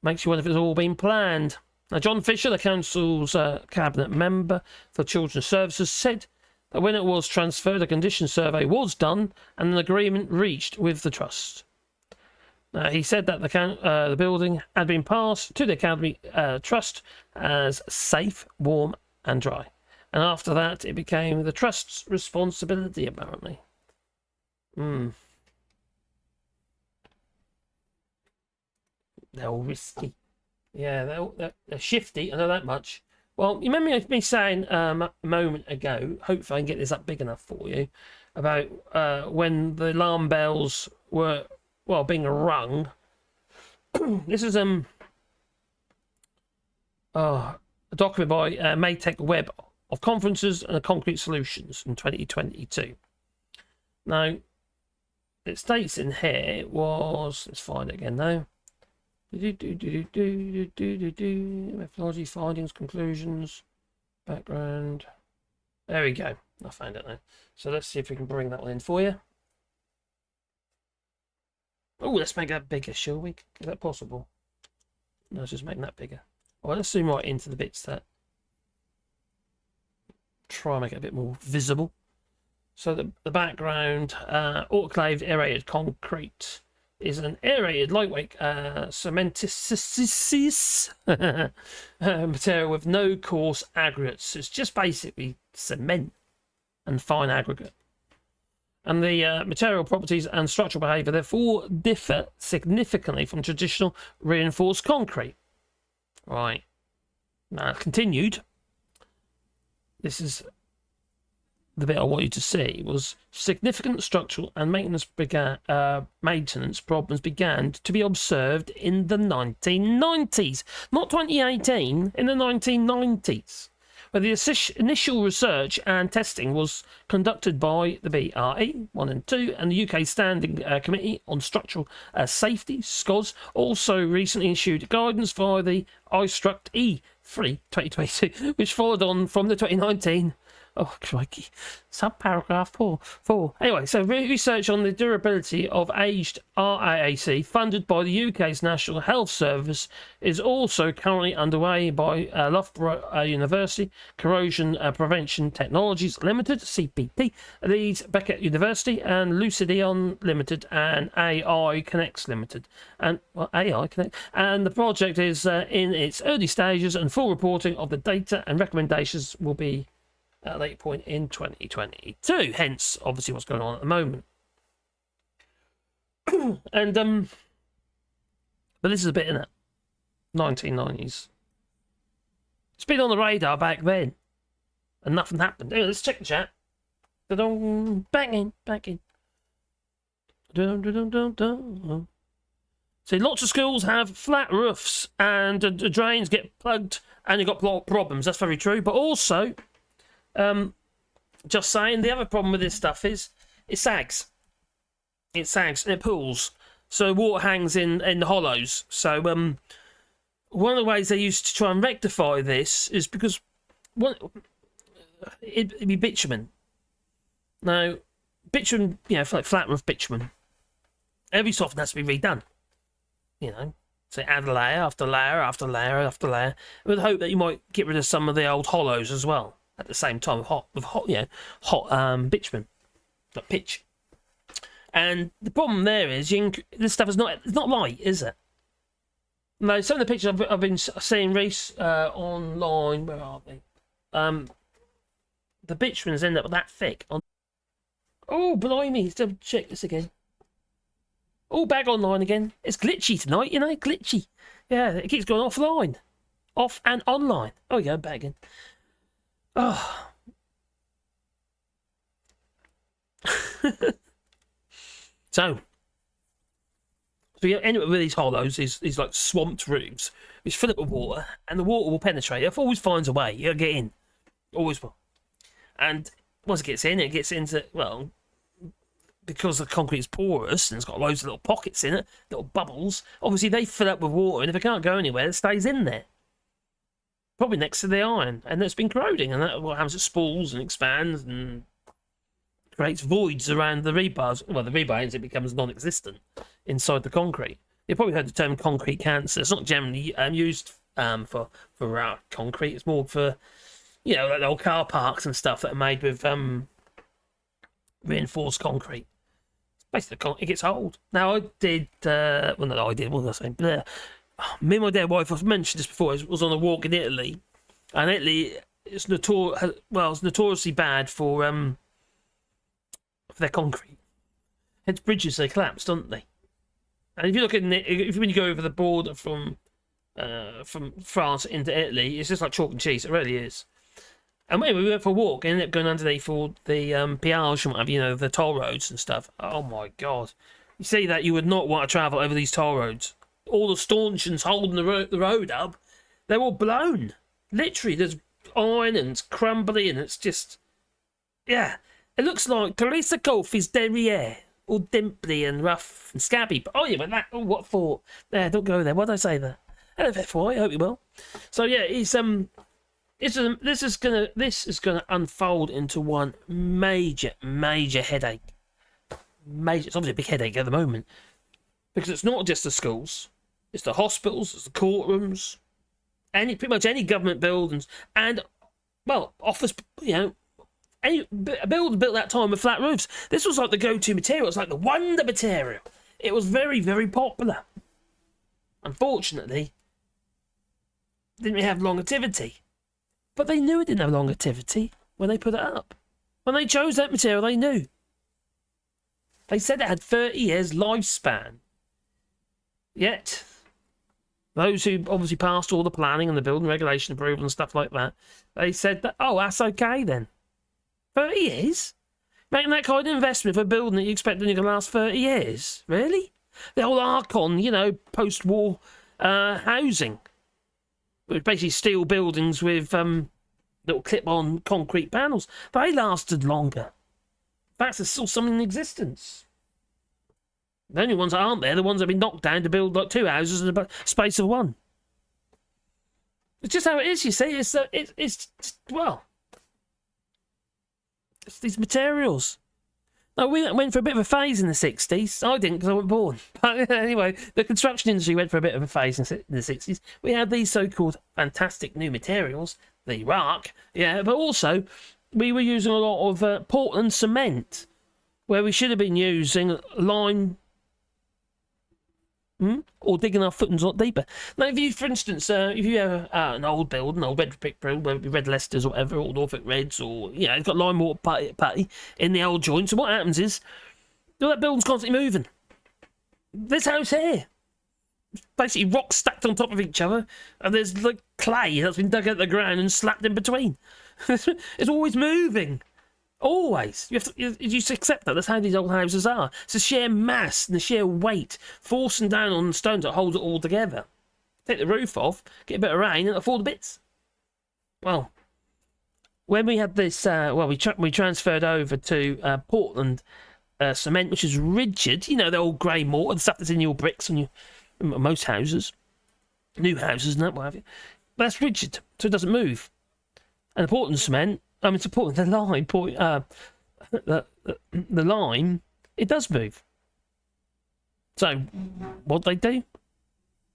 Makes you wonder if it's all been planned. Now, John Fisher, the council's cabinet member for Children's Services, said that when it was transferred, a condition survey was done and an agreement reached with the trust. He said that the building had been passed to the Academy Trust as safe, warm and dry. And after that, it became the Trust's responsibility, apparently. They're all risky. Yeah, they're shifty, I know that much. Well, you remember me saying a moment ago, hopefully I can get this up big enough for you, about when the alarm bells were being rung. This is a document by Maytech Web of Conferences and Concrete Solutions in 2022. Now, it states in here let's find it again now. Methodology, findings, conclusions, background. There we go. I found it now. So let's see if we can bring that one in for you. Oh, let's make that bigger, shall we? Is that possible? No, let's just make that bigger. All right, let's zoom right into the bits that try and make it a bit more visible. So the background, autoclaved aerated concrete is an aerated, lightweight cementitious material with no coarse aggregates. It's just basically cement and fine aggregate. And the material properties and structural behaviour therefore differ significantly from traditional reinforced concrete. Right. Now, continued. this is the bit I want you to see, was significant structural and maintenance problems began to be observed in the 1990s. Not 2018, in the 1990s. Where the initial research and testing was conducted by the BRE 1 and 2 and the UK Standing Committee on Structural Safety, SCOS, also recently issued guidance via the iStruct E3 2022, which followed on from the 2019. Oh, crikey. Subparagraph 4. Anyway, so research on the durability of aged RAAC, funded by the UK's National Health Service, is also currently underway by Loughborough University, Corrosion Prevention Technologies Limited, CPT, Leeds Beckett University, and Lucidion Limited, and AI Connects Limited. And, well, AI Connect. And the project is in its early stages, and full reporting of the data and recommendations will be at a late point in 2022, hence obviously what's going on at the moment. And but this is a bit in it 1990s. It's been on the radar back then and nothing happened. Anyway, let's check the chat. Back in. See, lots of schools have flat roofs and the drains get plugged and you've got problems. That's very true. But also, just saying, the other problem with this stuff is it sags. It sags and it pools. So water hangs in the hollows. So one of the ways they used to try and rectify this is because it'd be bitumen. Now, bitumen, like flat roof bitumen, every so often has to be redone. So add layer after layer after layer after layer, with the hope that you might get rid of some of the old hollows as well. At the same time, hot bitumen, like pitch. And the problem there is, this stuff is not light, is it? No, some of the pictures I've been seeing, Reese, online, where are they? The bitumens end up that thick. Oh, blimey, let's double check this again. Oh, back online again. It's glitchy tonight, glitchy. Yeah, it keeps going offline. Off and online. Oh, yeah, back again. Oh. So anyway, with these hollows, these like swamped roofs, which fill up with water, and the water will penetrate. It always finds a way. You'll get in. Always will. And once it gets into, well, because the concrete is porous and it's got loads of little pockets in it, little bubbles, obviously they fill up with water, and if it can't go anywhere, it stays in there. Probably next to the iron, and it's been corroding, and that what happens, it spools and expands and creates voids around the rebars. Well, the rebar ends, it becomes non-existent inside the concrete. You've probably heard the term concrete cancer. It's not generally used for concrete. It's more for, like the old car parks and stuff that are made with reinforced concrete. Basically, it gets old. Now, I did, what was I saying? Bleh. Me and my dear wife, I've mentioned this before, was on a walk in Italy, and Italy is notoriously bad for their concrete. Hence bridges, they collapse, don't they? And if you look at when you go over the border from France into Italy, it's just like chalk and cheese. It really is. And when we went for a walk, and ended up going underneath all the peage and whatever, the toll roads and stuff. Oh my God! You see that, you would not want to travel over these toll roads. All the stanchions holding the road up, they're all blown. Literally, there's iron and it's crumbly, and it's just, yeah. It looks like Teresa Coffey's derriere, all dimply and rough and scabby. But what for? There, don't go there. Why did I say that? Hello, F4, I hope you will. So yeah, this is gonna unfold into one major headache. It's obviously a big headache at the moment, because it's not just the schools, it's the hospitals, it's the courtrooms, pretty much any government buildings, and office, any building built that time with flat roofs. This was like the go-to material. It's like the wonder material. It was very, very popular. Unfortunately, didn't really have longevity. But they knew it didn't have longevity when they put it up. When they chose that material, they knew. They said it had 30 years lifespan. Yet, Those who obviously passed all the planning and the building regulation approval and stuff like that, they said that, oh, that's okay then. 30 years? Making that kind of investment for a building that you expect only going to last 30 years? Really? The whole Archon, you know, post-war housing. Basically steel buildings with little clip-on concrete panels. They lasted longer. In fact, there's still some in existence. The only ones that aren't there are the ones that have been knocked down to build like 2 houses in the space of 1. It's just how it is, you see. It's these materials. No, we went for a bit of a phase in the 60s. I didn't because I wasn't born. But anyway, the construction industry went for a bit of a phase in the 60s. We had these so-called fantastic new materials, the RAAC, yeah, but also we were using a lot of Portland cement, where we should have been using lime or digging our footings a lot deeper. Now, if you, for instance, if you have an old build, an old red brick build, whether it be Red Leicesters or whatever, or Norfolk Reds, or, you know, it's got lime water putty in the old joints, and what happens is, that building's constantly moving. This house here, basically rocks stacked on top of each other, and there's like clay that's been dug out of the ground and slapped in between. It's always moving. Always. You just accept that. That's how these old houses are. It's the sheer mass and the sheer weight forcing down on the stones that holds it all together. Take the roof off, get a bit of rain, and it'll fall to bits. Well, when we had this, we transferred over to Portland cement, which is rigid. You know, the old grey mortar, the stuff that's in your bricks and most houses, new houses and that, what have you. That's rigid, so it doesn't move. And the Portland cement, it's important. The lime, it does move. So, what they do?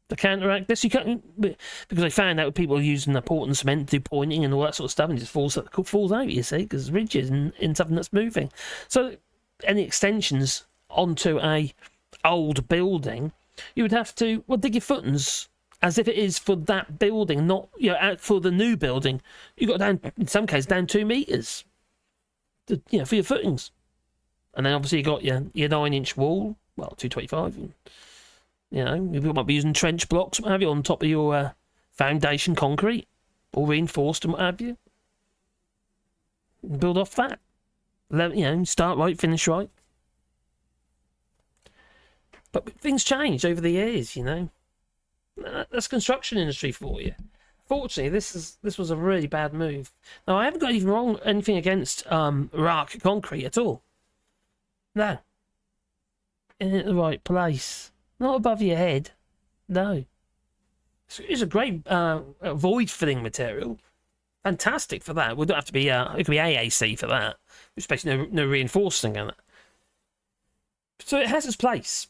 To counteract this, you can't, because they found out people using the Portland cement to do pointing and all that sort of stuff, and it just falls out. You see, because it's rigid and in something that's moving. So, any extensions onto a old building, you would have to dig your footings as if it is for that building, not out for the new building. You got down, in some cases, down 2 meters, for your footings, and then obviously you got your 9-inch wall, 225. And, you might be using trench blocks, what have you, on top of your foundation concrete, or reinforced and what have you. Build off that. Start right, finish right. But things change over the years, That's construction industry for you. Fortunately, this was a really bad move. Now, I haven't got anything against RAAC concrete at all. No. In the right place. Not above your head. No. It's a great void filling material. Fantastic for that. We don't have to be. It could be AAC for that. Which basically no reinforcing in it. So it has its place.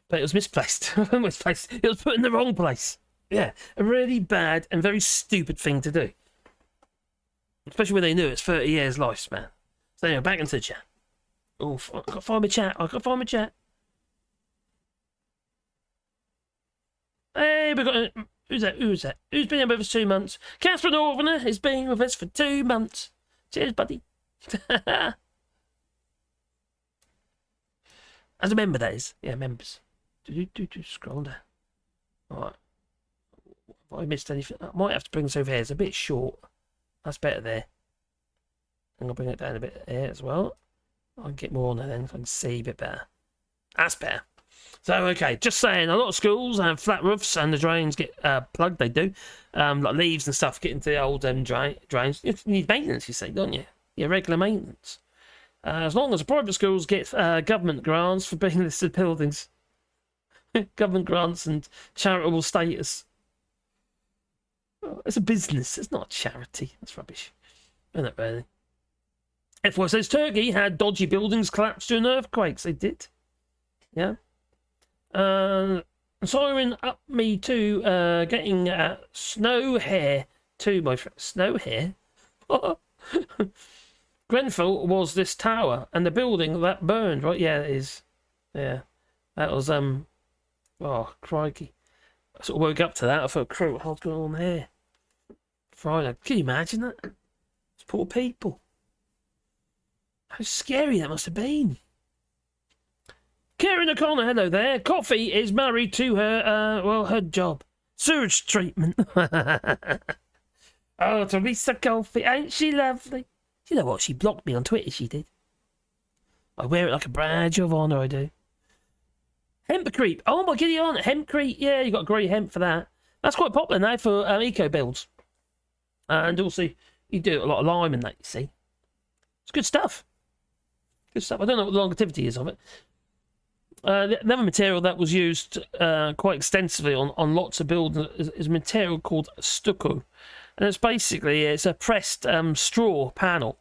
But it was misplaced. It was put in the wrong place. Yeah, a really bad and very stupid thing to do. Especially when they knew it's 30 years lifespan. So anyway, back into the chat. Oh, I've got to find my chat. Hey, we've got... Who's that? Who's been here with us 2 months? Casper Northerner has been with us for 2 months. Cheers, buddy. As a member, that is. Yeah, members. Scroll down. Alright. Have I missed anything? I might have to bring this over here. It's a bit short. That's better there. I'm going to bring it down a bit here as well. I can get more on there then, so I can see a bit better. That's better. So, okay, just saying, a lot of schools have flat roofs and the drains get plugged, they do. Like leaves and stuff get into the old drains. You need maintenance, you see, don't you? Yeah, regular maintenance. As long as the private schools get government grants for being listed buildings. Government grants and charitable status. It's a business. It's not a charity. That's rubbish. Isn't it, really? F4 says Turkey had dodgy buildings collapse during earthquakes. They did. Yeah. Siren up me to getting snow hair too, my friend. Snow hair? Grenfell was this tower and the building that burned, right? Yeah, it is. Yeah. That was, oh, crikey. I sort of woke up to that. I thought, crew, what's going on here? Friday. Can you imagine that? It's poor people. How scary that must have been. Karen O'Connor, hello there. Coffee is married to her, her job. Sewage treatment. Oh, Teresa Coffee, ain't she lovely? You know what? She blocked me on Twitter, she did. I wear it like a badge of honour, I do. Hemp creep. Oh my giddy on. Hemp creep. Yeah, you got grey hemp for that. That's quite popular now for eco builds. And also, you do a lot of lime in that, you see. It's good stuff. Good stuff. I don't know what the longevity is of it. Another material that was used quite extensively on lots of buildings is a material called stucco. And it's a pressed straw panel.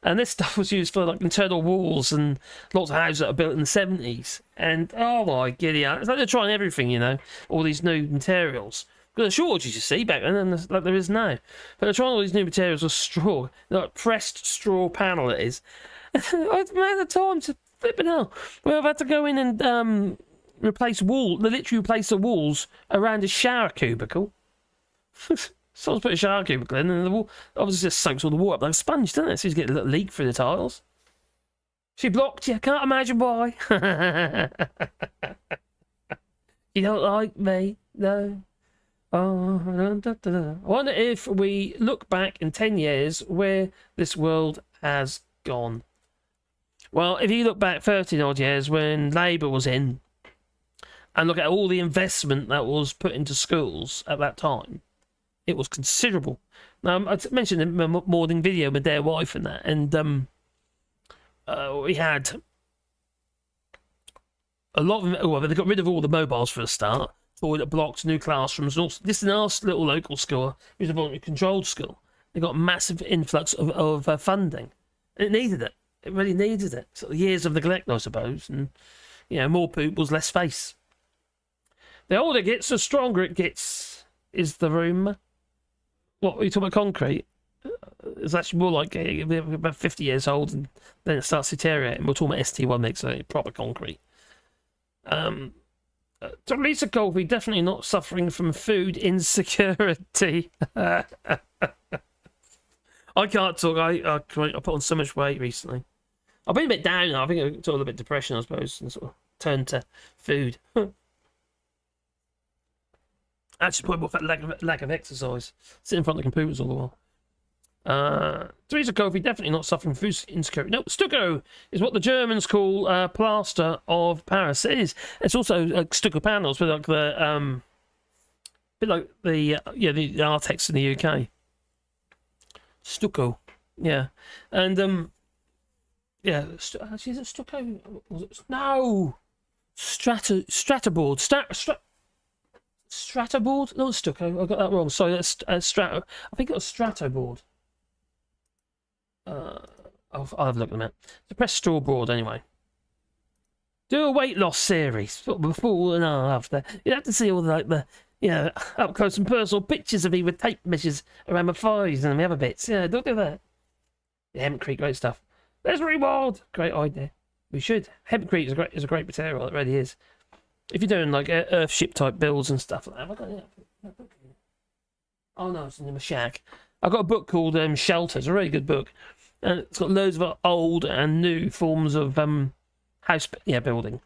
And this stuff was used for like internal walls and lots of houses that were built in the 70s. And oh my giddy, it's like they're trying everything, you know, all these new materials. Because the shortages, you see, back then, like there is now. But they're trying all these new materials with straw, like pressed straw panel it is. I've had the time to flip it out. Well, I've had to go in and literally replace the walls around a shower cubicle. Someone's put a shower cubicle in, and the wall obviously just soaks all the water up like a sponge, doesn't it? So you get a little leak through the tiles. She blocked you. Can't imagine why. You don't like me, no. Oh, I wonder if we look back in 10 years where this world has gone. Well, if you look back 13 odd years when Labour was in, and look at all the investment that was put into schools at that time, it was considerable. Now, I mentioned in my morning video with their wife and that, and we had a lot of... Well, they got rid of all the mobiles for a start, toilet blocks, new classrooms, and also, this is our little local school, it was a voluntary controlled school. They got a massive influx of funding, and it needed it. It really needed it. So years of neglect, I suppose, and, you know, more pupils, less space. The older it gets, the stronger it gets, is the room. What, are you talking about concrete? It's actually more like about 50 years old, and then it starts deteriorating. We're talking about ST1 mix, so proper concrete. Teresa Colby, definitely not suffering from food insecurity. I can't talk. I put on so much weight recently. I've been a bit down now. I think I took a little bit of depression, I suppose, and sort of turned to food. Actually, probably more for lack of exercise. Sitting in front of the computers all the while. Teresa Kofi, definitely not suffering from food insecurity. No, stucco is what the Germans call plaster of Paris. It is. It's also like stucco panels, but like the the Artex in the UK. Stucco, yeah, and actually, is it stucco? No, strataboard. Strataboard? No, stucco. I got that wrong. Sorry, that's strato. I think it was stratoboard. I'll have a look at that. The press straw board, anyway. Do a weight loss series before and after. You'd have to see all the up close and personal pictures of me with tape measures around my thighs and the other bits. Yeah, don't do that. Yeah, hempcrete, great stuff. Let's rewild. Great idea. We should. Hempcrete is a great material. It really is. If you're doing like earthship type builds and stuff like that, have I got that book here? Oh no, it's in my shack. I've got a book called Shelter. It's a really good book, and it's got loads of old and new forms of house building.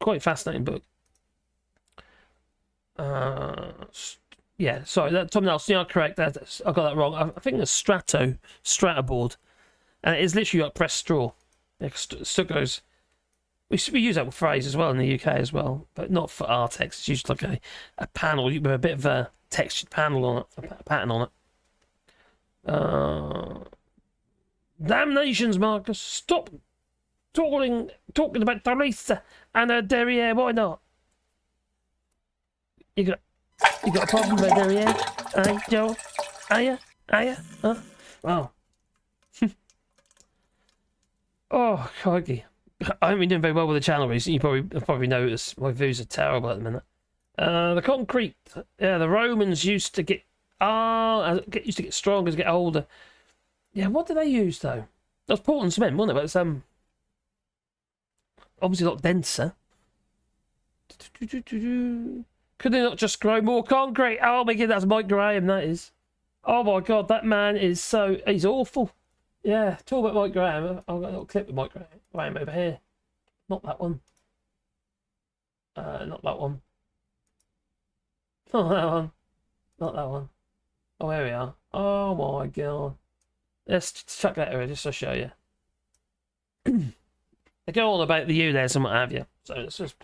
Quite fascinating book. Sorry, that Tom Nelson, you're correct. I got that wrong. I think it's strataboard, and it is literally like pressed straw. Stuccos. We use that phrase as well in the UK as well, but not for Artex. It's usually like a panel with a bit of a textured panel on it, a pattern on it. Damnations, Marcus! Stop talking about Teresa and her derriere. Why not? You got a problem with derriere? Aye, Joe? Are ya? Huh? Wow. Oh, crikey. I haven't been doing very well with the channel recently. You probably noticed my views are terrible at the minute. The concrete. Yeah, the Romans used to get stronger as they get older. Yeah, what did they use though? That was Portland cement, wasn't it? But it's obviously a lot denser. Could they not just grow more concrete? Oh my god, that's Mike Graham. That is. Oh my god, that man is he's awful. Yeah, talk about Mike Graham. I've got a little clip of Mike Graham over here. Not that one. Not that one. Not that one. Not that one. Oh, here we are. Oh my god. Let's chuck that here just to show you. They go on about the Ulez and what have you. So let's just.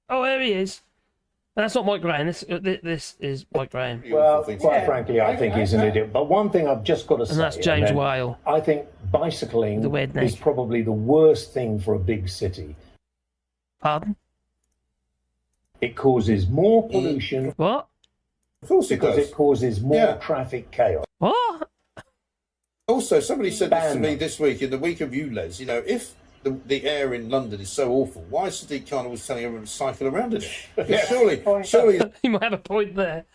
Oh, here he is. That's not Mike Graham. This is Mike Graham. Well, quite frankly, I think he's an idiot. But one thing I've just got to say, And that's James Whale. I think bicycling The weird is neck. probably the worst thing for a big city. Pardon? It causes more pollution What? Of course it because does. it causes more Yeah. traffic chaos. What? Also, somebody said this to Ban me them. this week, in the week of Ulez, you know, if the air in London is so awful, why is Sadiq Khan always telling everyone to cycle around in it? Because surely You might have a point there.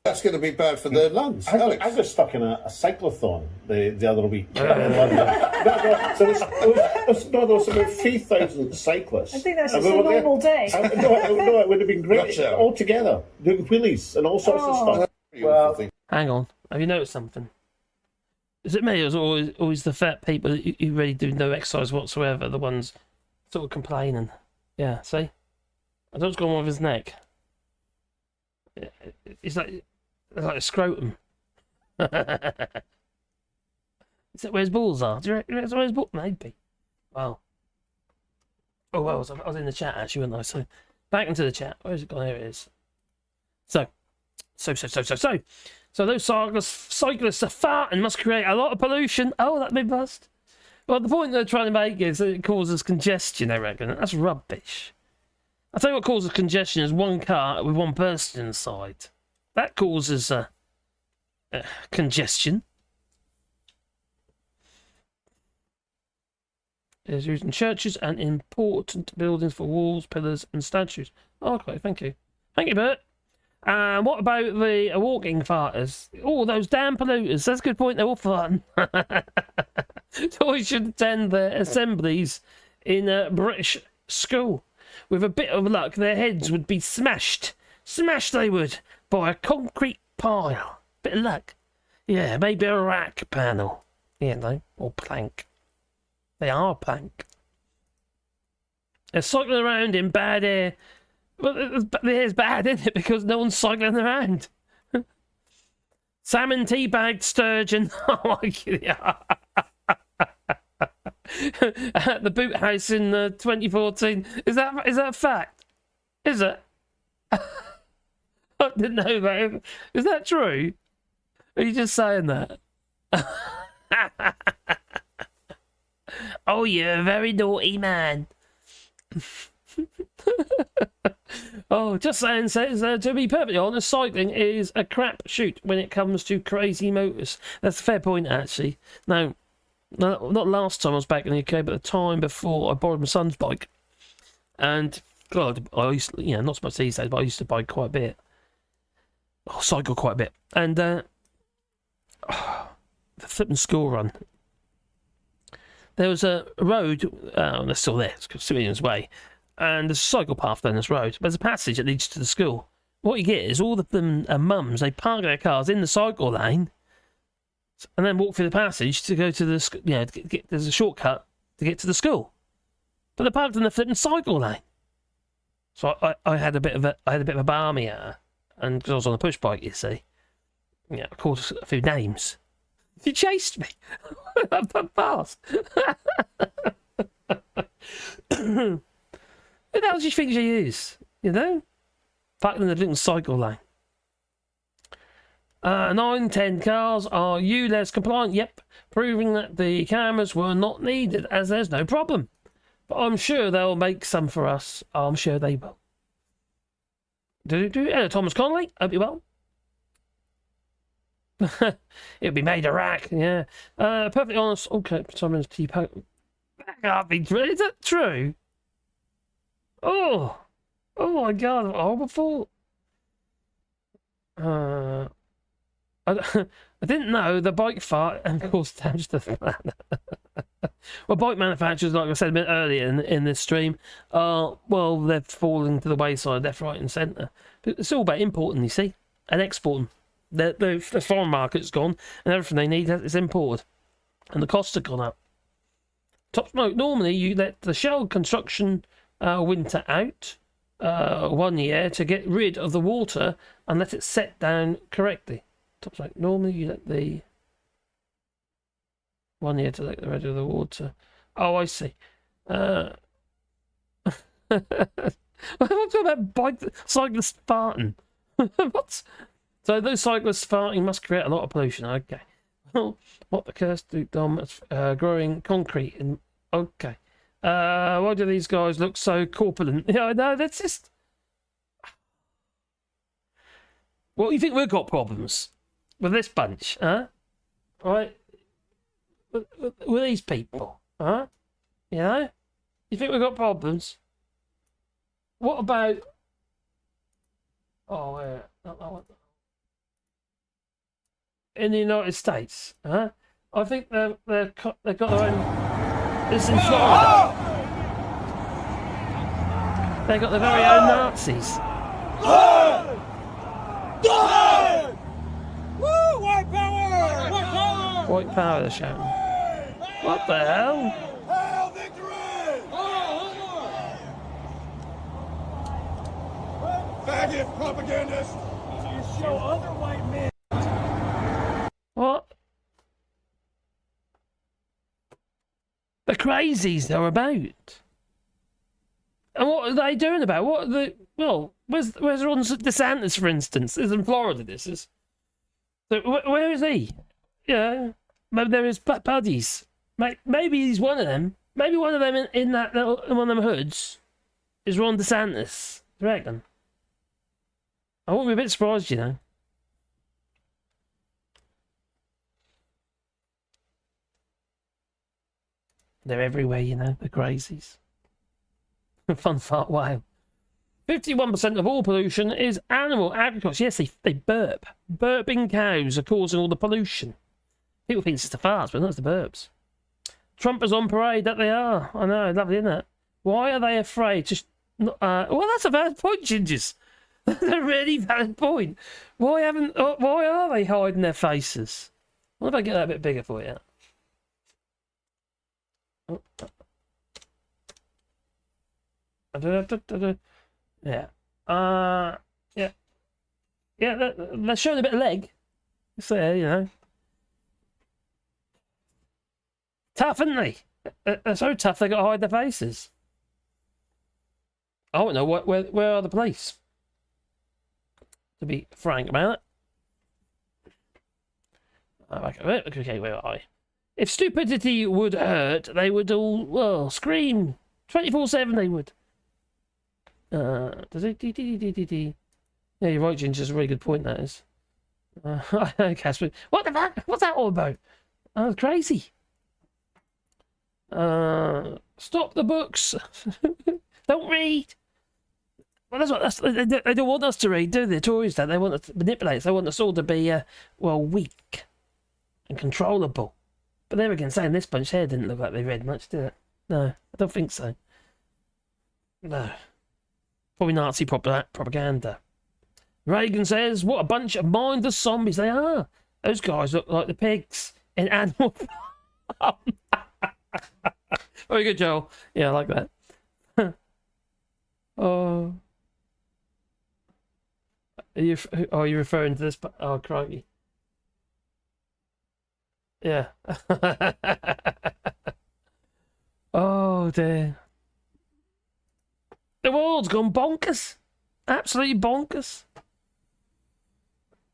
that's going to be bad for their lungs. I Alex. got stuck in a cyclothon the other week in London. So there was about 3,000 cyclists. I think that's And just we a were there. normal day. No, it would have been great Rush hour. all together, doing wheelies and all sorts of stuff. Well, Hang on. Have you noticed something? Is it me or is it always the fat people who really do no exercise whatsoever, the ones sort of complaining? Yeah, see? I don't know what's going on with his neck. It's like a scrotum. Is that where his balls are? Do you reckon that's where his balls? Maybe. Well. Oh, well, I was in the chat actually, wasn't I? So, back into the chat. Where's it gone? Here it is. So those cyclists are fat and must create a lot of pollution. Oh, that'd be bust. Well, the point they're trying to make is that it causes congestion, I reckon. That's rubbish. I'll tell you what causes congestion is one car with one person inside. That causes congestion. Is used in churches and important buildings for walls, pillars, and statues. Oh, okay, thank you. Thank you, Bert. What about the walking farters? Oh, those damn polluters. That's a good point. They're all fun. Toys should attend their assemblies in a British school. With a bit of luck, their heads would be smashed. Smashed they would, by a concrete pile. Bit of luck. Yeah, maybe a rack panel. Yeah, no, or plank. They are plank. They're cycling around in bad air. Well, the air's bad, isn't it? Because no one's cycling around. Salmon teabagged sturgeon. Oh, yeah. At the boot house in 2014. Is that a fact? Is it? I didn't know that. Is that true? Are you just saying that? Oh, you're a very naughty man. Oh, just saying, says, to be perfectly honest, cycling is a crap shoot when it comes to crazy motors. That's a fair point, actually. No, not last time I was back in the UK, but the time before I borrowed my son's bike. And, God, I used to, not so much these days, but I used to bike quite a bit. Oh, cycle quite a bit. And, the flipping school run. There was a road, they're still there, it's Civilian's Way. And there's a cycle path down this road. There's a passage that leads to the school. What you get is all of them mums, they park their cars in the cycle lane and then walk through the passage to go to the, there's a shortcut to get to the school. But they're parked in the flipping cycle lane. So I had a bit of a balmy at her. And because I was on a push bike, you see. Yeah, of course, a few names. She chased me. I'm fast. Who the hell do you think she is? Parked in the little cycle lane. 9-10 cars are ULEZ compliant, yep, proving that the cameras were not needed as there's no problem. But I'm sure they'll make some for us. I'm sure they will. Hello, Thomas Connolly. Hope you're well. It'll be made a rack, yeah. Perfectly honest. Okay, someone's T-poke. That can't be true. Is that true? Oh my God! Horrible thought. I didn't know the bike fart and caused damage to the planet. Well, bike manufacturers, like I said a bit earlier in this stream, they're falling to the wayside left, right, and centre. But it's all about importing, you see, and exporting. The foreign market's gone, and everything they need is imported, and the costs have gone up. Top smoke. Normally, you let the shell construction winter out 1 year to get rid of the water and let it set down correctly. Top smoke. Normally, you let the 1 year to let the rid of the water. Oh, I see. I'm talking about cyclists farting. What? So those cyclists farting must create a lot of pollution. Okay. Well, what the curse do Dom growing concrete in? Okay. Why do these guys look so corpulent? Yeah, no, that's just. Well, you think we've got problems with this bunch, huh? Right? With these people, huh? You know? You think we've got problems? What about? Oh, not that one. In the United States, huh? I think they've got their own. This is in Florida. They got their very own Nazis. Woo! White power! White power! White power, they're shouting. What the hell? Hail victory! Faggot propagandists! You show other white men. What? The crazies they're about. And what are they doing about? What are the... Well, where's Ron DeSantis, for instance? This is in Florida, this is. So where is he? Yeah, maybe there is buddies. Maybe he's one of them. Maybe one of them in that little, one of them hoods is Ron DeSantis. Do you reckon? I won't be a bit surprised, you know. They're everywhere, you know, the crazies. Fun fart, wow. 51% of all pollution is animal agriculture. Yes, they burp. Burping cows are causing all the pollution. People think it's just the farts, but that's the burps. Trump is on parade, that they are. I know, lovely, isn't it? Why are they afraid to... well, that's a valid point, Gingers. That's a really valid point. Why are they hiding their faces? What if I get that a bit bigger for you? Yeah. Yeah. Yeah, they're showing a bit of leg. So, you know. Tough, aren't they? They're so tough they got to hide their faces. I don't know, where are the police? To be frank about it. Okay, where are I? If stupidity would hurt, they would all, well, scream. 24/7 they would. Does it? Yeah, you're right, Ginger. That's a really good point, that is. Casper. What the fuck? What's that all about? Oh, crazy. Stop the books. Don't read. Well, they don't want us to read, do they? The Tories don't. They want us to manipulate us. They want us all to be, well, weak and controllable. But there again, saying this bunch here didn't look like they read much, did it? No, I don't think so. No. Probably Nazi propaganda. Reagan says, what a bunch of mindless zombies they are. Those guys look like the pigs in Animal Farm. Very good, Joel. Yeah, I like that. Oh. Are you referring to this? Oh, crikey. Yeah. Oh, dear. The world's gone bonkers. Absolutely bonkers.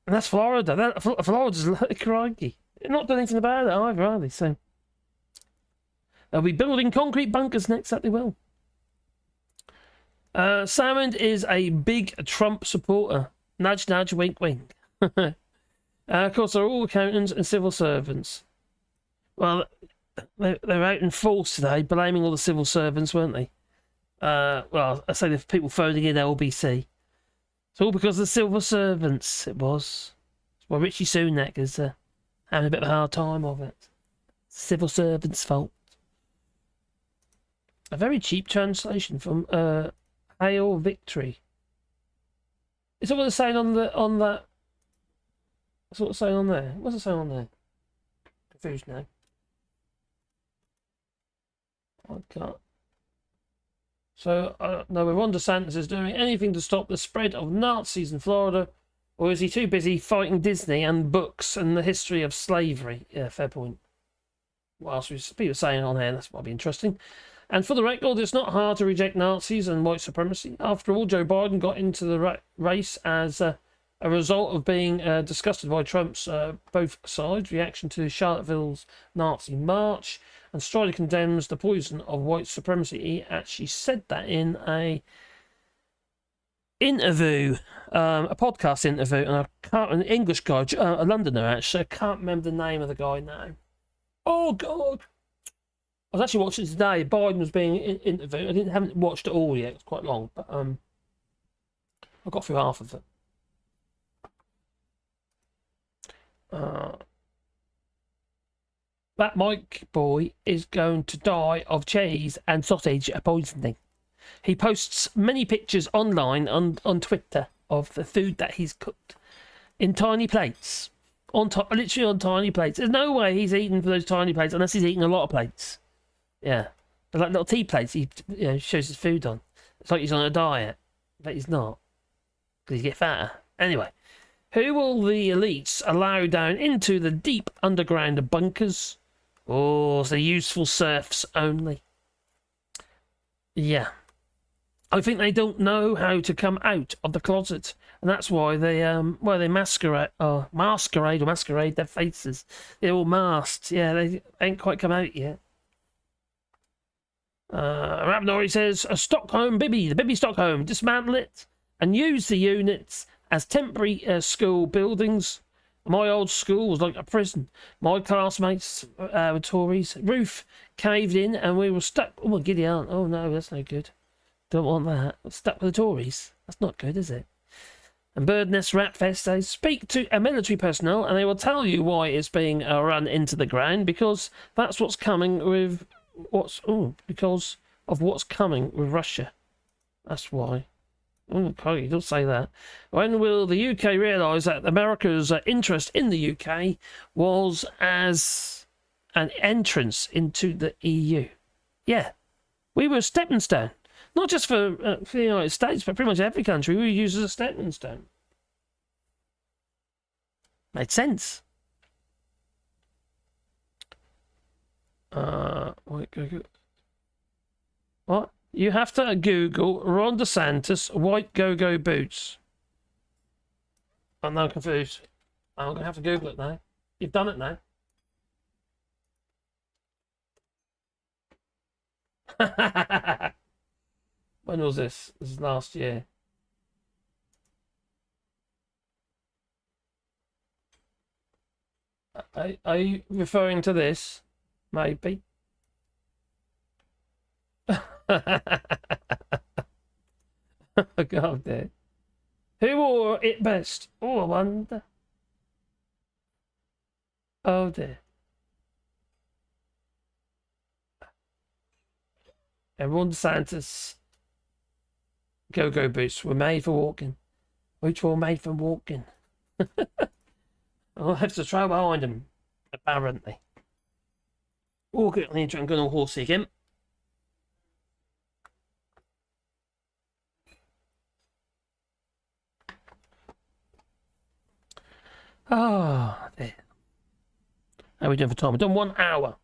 And that's Florida. Florida's like crikey. They're not doing anything about it either, are they? So they'll be building concrete bunkers next, that they will. Salmond is a big Trump supporter. Nudge, nudge, wink, wink. Of course, they're all accountants and civil servants. Well, they're out in force today, blaming all the civil servants, weren't they? Well, I say the people phoning in LBC. It's all because of the civil servants, it was. Well, Rishi Sunak is having a bit of a hard time of it. Civil servants' fault. A very cheap translation from Hail Victory. Is that what they're saying on that? That's what it's saying on there. What's it saying on there? Confused now. I can't. So, I don't know whether Ron DeSantis is doing anything to stop the spread of Nazis in Florida, or is he too busy fighting Disney and books and the history of slavery? Yeah, fair point. What else was people saying on here? That might be interesting. And for the record, it's not hard to reject Nazis and white supremacy. After all, Joe Biden got into the race as a result of being disgusted by Trump's both sides' reaction to Charlottesville's Nazi march, and strongly condemns the poison of white supremacy. He actually said that in a interview, a podcast interview, and an English guy, a Londoner actually. I can't remember the name of the guy now. Oh God! I was actually watching it today. Biden was being interviewed. Haven't watched it all yet. It's quite long, but I got through half of it. That Mike boy is going to die of cheese and sausage poisoning. He posts many pictures online on Twitter of the food that he's cooked in tiny plates, literally on tiny plates. There's no way he's eating for those tiny plates unless he's eating a lot of plates. Yeah, they're like little tea plates. He shows his food on. It's like he's on a diet, but he's not because he get fatter. Anyway, who will the elites allow down into the deep underground bunkers? Oh, the useful serfs only. Yeah. I think they don't know how to come out of the closet, and that's why they masquerade their faces. They're all masked. Yeah, they ain't quite come out yet. Rabnori says, Stockholm Bibby, the Bibby Stockholm, dismantle it and use the units as temporary school buildings. My old school was like a prison. My classmates were Tories. Roof caved in and we were stuck. Oh, my giddy aunt. Oh, no, that's no good. Don't want that. Stuck with the Tories. That's not good, is it? And Bird Nest Rat Fest says, speak to a military personnel and they will tell you why it's being run into the ground, because that's what's coming with because of what's coming with Russia. That's why. Oh, you don't say that. When will the UK realise that America's interest in the UK was as an entrance into the EU? Yeah, we were a stepping stone. Not just for the United States, but pretty much every country we were used as a stepping stone. Made sense. What? You have to Google Ron DeSantis white go-go boots. I'm now confused. I'm going to have to Google it now. You've done it now. When was this? This is last year. Are you referring to this? Maybe. Oh, God, dear. Who wore it best? Oh, I wonder. Oh, dear. And Ron DeSantis go-go boots were made for walking. Which were made for walking. I'll have to try behind him, apparently. Oh, good. I need to try and go on a horsey again. Ah, there. How are we doing for time? We've done 1 hour.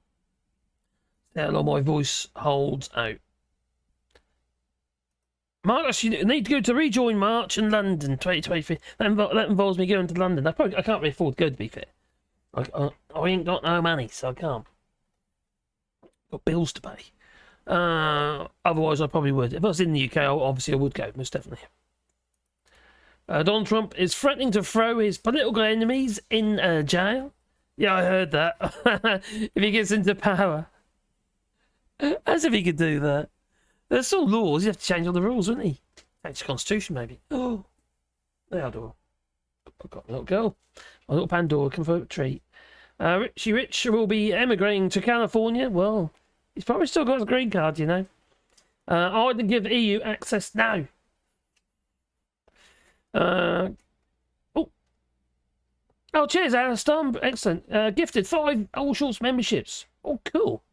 See how long my voice holds out. March, you need to go to Rejoin March in London 2023. That involves me going to London. I can't really afford to go, to be fair. I ain't got no money, so I can't. Got bills to pay. Otherwise, I probably would. If I was in the UK, obviously I would go, most definitely. Donald Trump is threatening to throw his political enemies in jail. Yeah, I heard that. If he gets into power. As if he could do that. There's still laws. You have to change all the rules, wouldn't he? Change the constitution, maybe. Oh, there, door. I've got a little girl. My little Pandora come for a treat. Richie Rich will be emigrating to California. Well, he's probably still got a green card, you know. I would give EU access now. Oh, cheers, Alistair. Excellent. Gifted 5 All Shorts memberships. Oh, cool.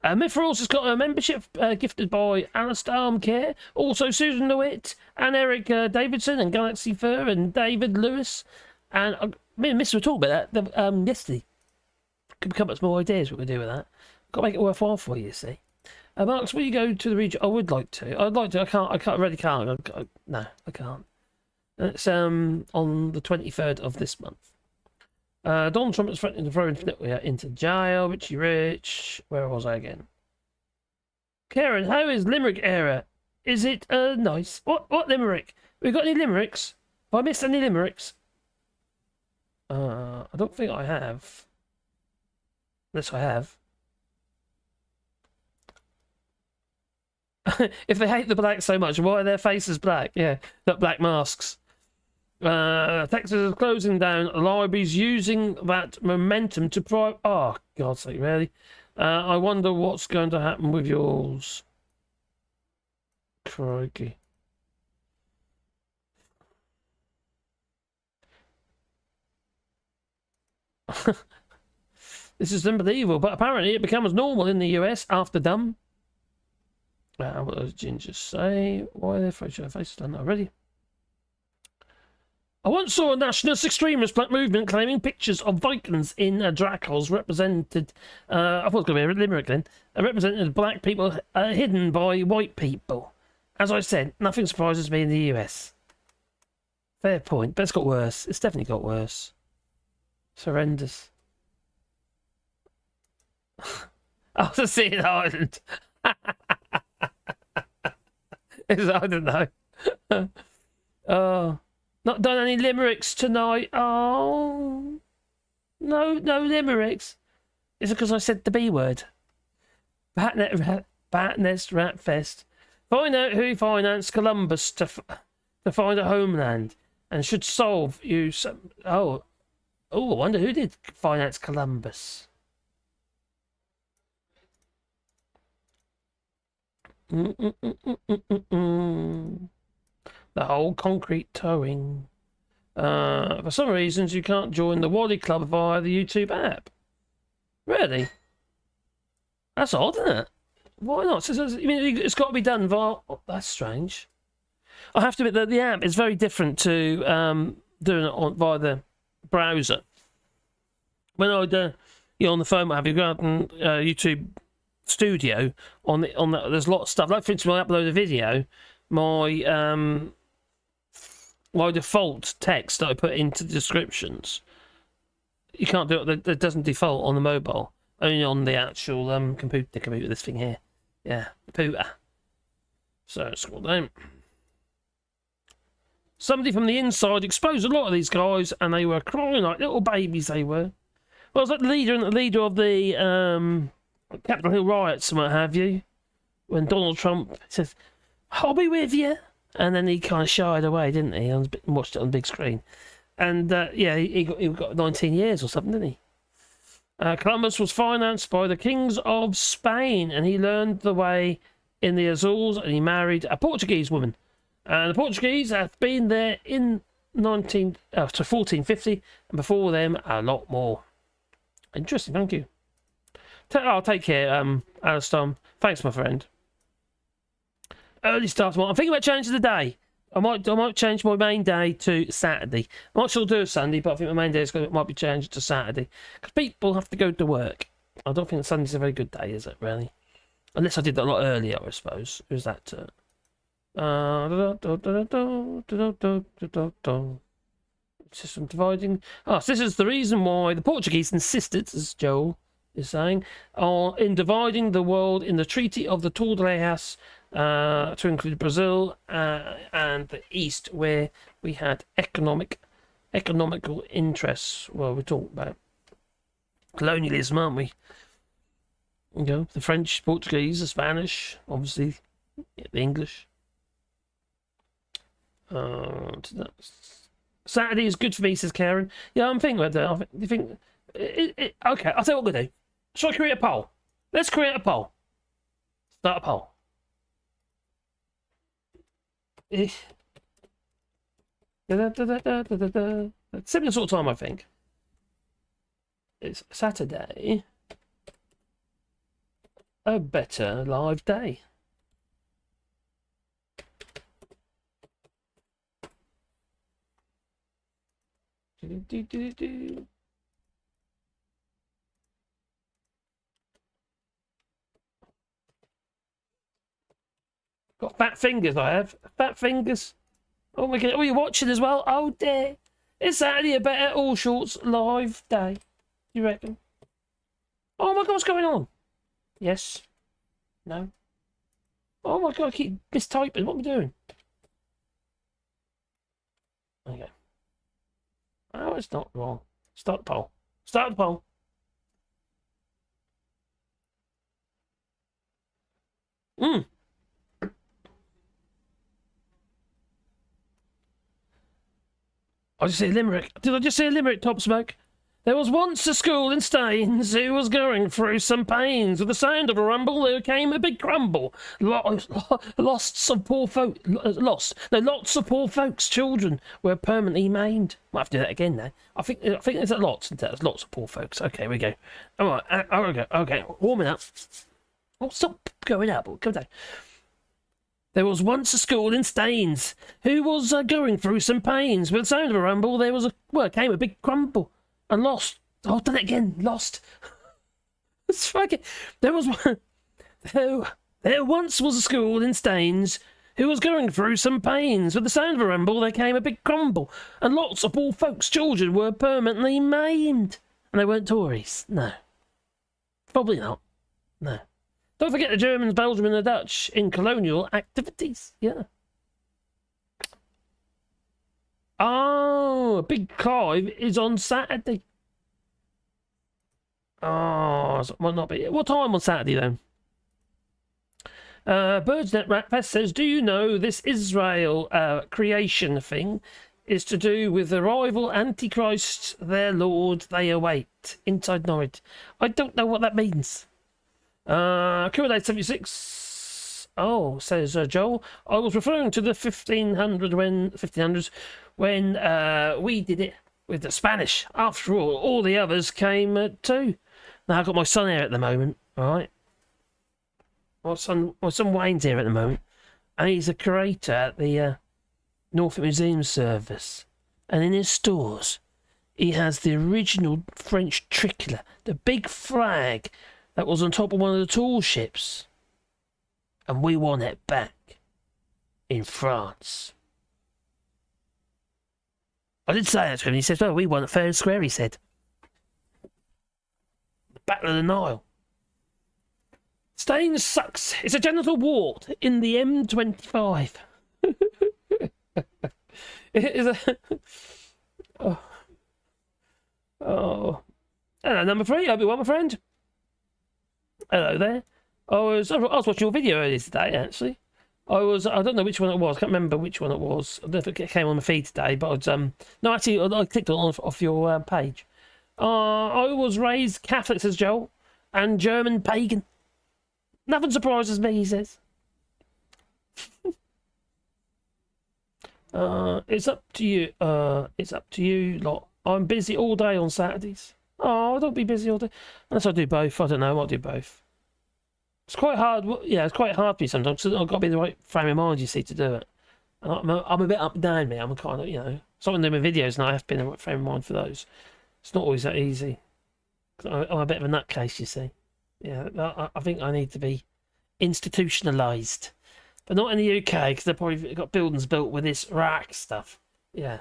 Myth Rules has got a membership gifted by Alistair Armcare, also Susan Lewitt, and Eric Davidson, and Galaxy Fur, and David Lewis. And me and Miss were talking about that yesterday. Could come up with some more ideas what we do with that. Got to make it worthwhile for you, see. Marks, will you go to the region? I would like to. I'd like to. I can't. I really can't. No, I can't. It's on the 23rd of this month. Donald Trump is threatening to throw into jail. Richie Rich. Where was I again? Karen, how is Limerick era? Is it nice? What Limerick? We got any limericks? Have I missed any limericks? I don't think I have. Unless I have. If they hate the blacks so much, why are their faces black? Yeah, not black masks. Texas is closing down libraries using that momentum to prive. Oh, God's sake, really? I wonder what's going to happen with yours. Crikey. This is unbelievable, but apparently it becomes normal in the US after dumb. What does Ginger say? Why are their faces done already? I once saw a nationalist extremist black movement claiming pictures of Vikings in Dracos represented. I thought it was going to be a limerick then. Represented black people hidden by white people. As I said, nothing surprises me in the US. Fair point, but it's got worse. It's definitely got worse. It's horrendous. I was seeing Ireland. I don't know. Oh, not done any limericks tonight. Oh, no limericks. Is it because I said the B word? Batnest Rat Fest. Find out who financed Columbus to find a homeland and should solve you some. Oh, I wonder who did finance Columbus. The whole concrete towing. For some reasons, you can't join the Wally Club via the YouTube app. Really? That's odd, isn't it? Why not? It's got to be done via. Oh, that's strange. I have to admit that the app is very different to doing it via the browser. When I'd on the phone, have you go out and YouTube Studio on that? There's a lot of stuff. Like for instance, when I upload a video, my default text that I put into the descriptions, you can't do it. That doesn't default on the mobile. Only on the actual computer. This thing here, yeah, computer. So scroll down. Somebody from the inside exposed a lot of these guys, and they were crying like little babies. They were. Well, I was like the leader of the Capitol Hill riots and what have you. When Donald Trump says, "I'll be with you," and then he kind of shied away, didn't he? And watched it on the big screen. And he got 19 years or something, didn't he? Columbus was financed by the kings of Spain, and he learned the way in the Azores, and he married a Portuguese woman. And the Portuguese have been there in 1450, and before them a lot more. Interesting, thank you. I'll take care, Alistair. Thanks, my friend. Early start tomorrow. I'm thinking about changing the day. I might change my main day to Saturday. I might still do a Sunday, but I think my main day might be changed to Saturday. Because people have to go to work. I don't think Sunday's a very good day, is it, really? Unless I did that a lot earlier, I suppose. Who's that? System dividing. So this is the reason why the Portuguese insisted, as Joel is saying, in dividing the world in the Treaty of the Tordesillas to include Brazil and the East, where we had economical interests. Well, we're talking about colonialism, aren't we? You know, the French, Portuguese, the Spanish, obviously, the English. Saturday is good for me, says Karen. Yeah, I'm thinking about that. You think? Okay, I'll tell you what we're going to do. Shall I create a poll? Let's create a poll. Start a poll. Similar sort of time, I think. It's Saturday. a better live day. Do. Got fat fingers, I have. Fat fingers. Oh my god. Oh, you're watching as well? Oh dear. Is Saturday a better all shorts live day? You reckon? Oh my god, what's going on? Yes. No. Oh my god, I keep mistyping. What am I doing? Okay. Oh, it's not wrong. Start the poll. Start the poll. I just see a limerick. Did I just see a limerick, Top Smoke? There was once a school in Staines who was going through some pains. With the sound of a rumble, there came a big crumble. Lots of poor folks. Children were permanently maimed. Might have to do that again now. I think there's a lot. There's lots of poor folks. Okay, we go. All right, okay, warming up. Oh, stop going up. Go down. There was once a school in Staines who was going through some pains. With the sound of a rumble, came a big crumble. And lost. Oh, I've done it again. Lost. It's fucking. There once was a school in Staines who was going through some pains. With the sound of a rumble, there came a big crumble, and lots of poor folks' children were permanently maimed. And they weren't Tories. No. Probably not. No. Don't forget the Germans, Belgium, and the Dutch in colonial activities. Yeah. Oh, a big Clive is on Saturday. Oh, it might not be. What time on Saturday then? Birdsnet Ratfest says, do you know this Israel creation thing is to do with the rival Antichrist, their Lord, they await. Inside Norwich. I don't know what that means. Curate 76. Oh, says Joel. I was referring to the 1500s when we did it with the Spanish. After all the others came too. Now I've got my son here at the moment. All right. My son Wayne's here at the moment, and he's a curator at the Norfolk Museum Service. And in his stores, he has the original French tricolour, the big flag that was on top of one of the tall ships. And we want it back in France. I did say that to him. He said, well, we want it fair and square, he said. The Battle of the Nile. Staines sucks. It's a genital wart in the M25. It is a... Oh. Hello, number 3. Hope you're well, my friend. Hello there. I was watching your video earlier today, actually. I don't know which one it was. I can't remember which one it was. I don't know if it came on my feed today, but no, actually, I clicked on off your page. I was raised Catholic, says Joel, and German pagan. Nothing surprises me, he says. It's up to you. It's up to you lot. I'm busy all day on Saturdays. Oh, don't be busy all day. Unless I do both. I don't know. I might do both. It's quite hard. Yeah, it's quite hard for me sometimes. I've got to be in the right frame of mind, you see, to do it. And I'm a bit up and down, me. I'm kind of, so I'm doing my videos and I have to be in the right frame of mind for those. It's not always that easy. I'm a bit of a nutcase, you see. Yeah, I think I need to be institutionalised. But not in the UK, because they've probably got buildings built with this RAAC stuff. Yeah.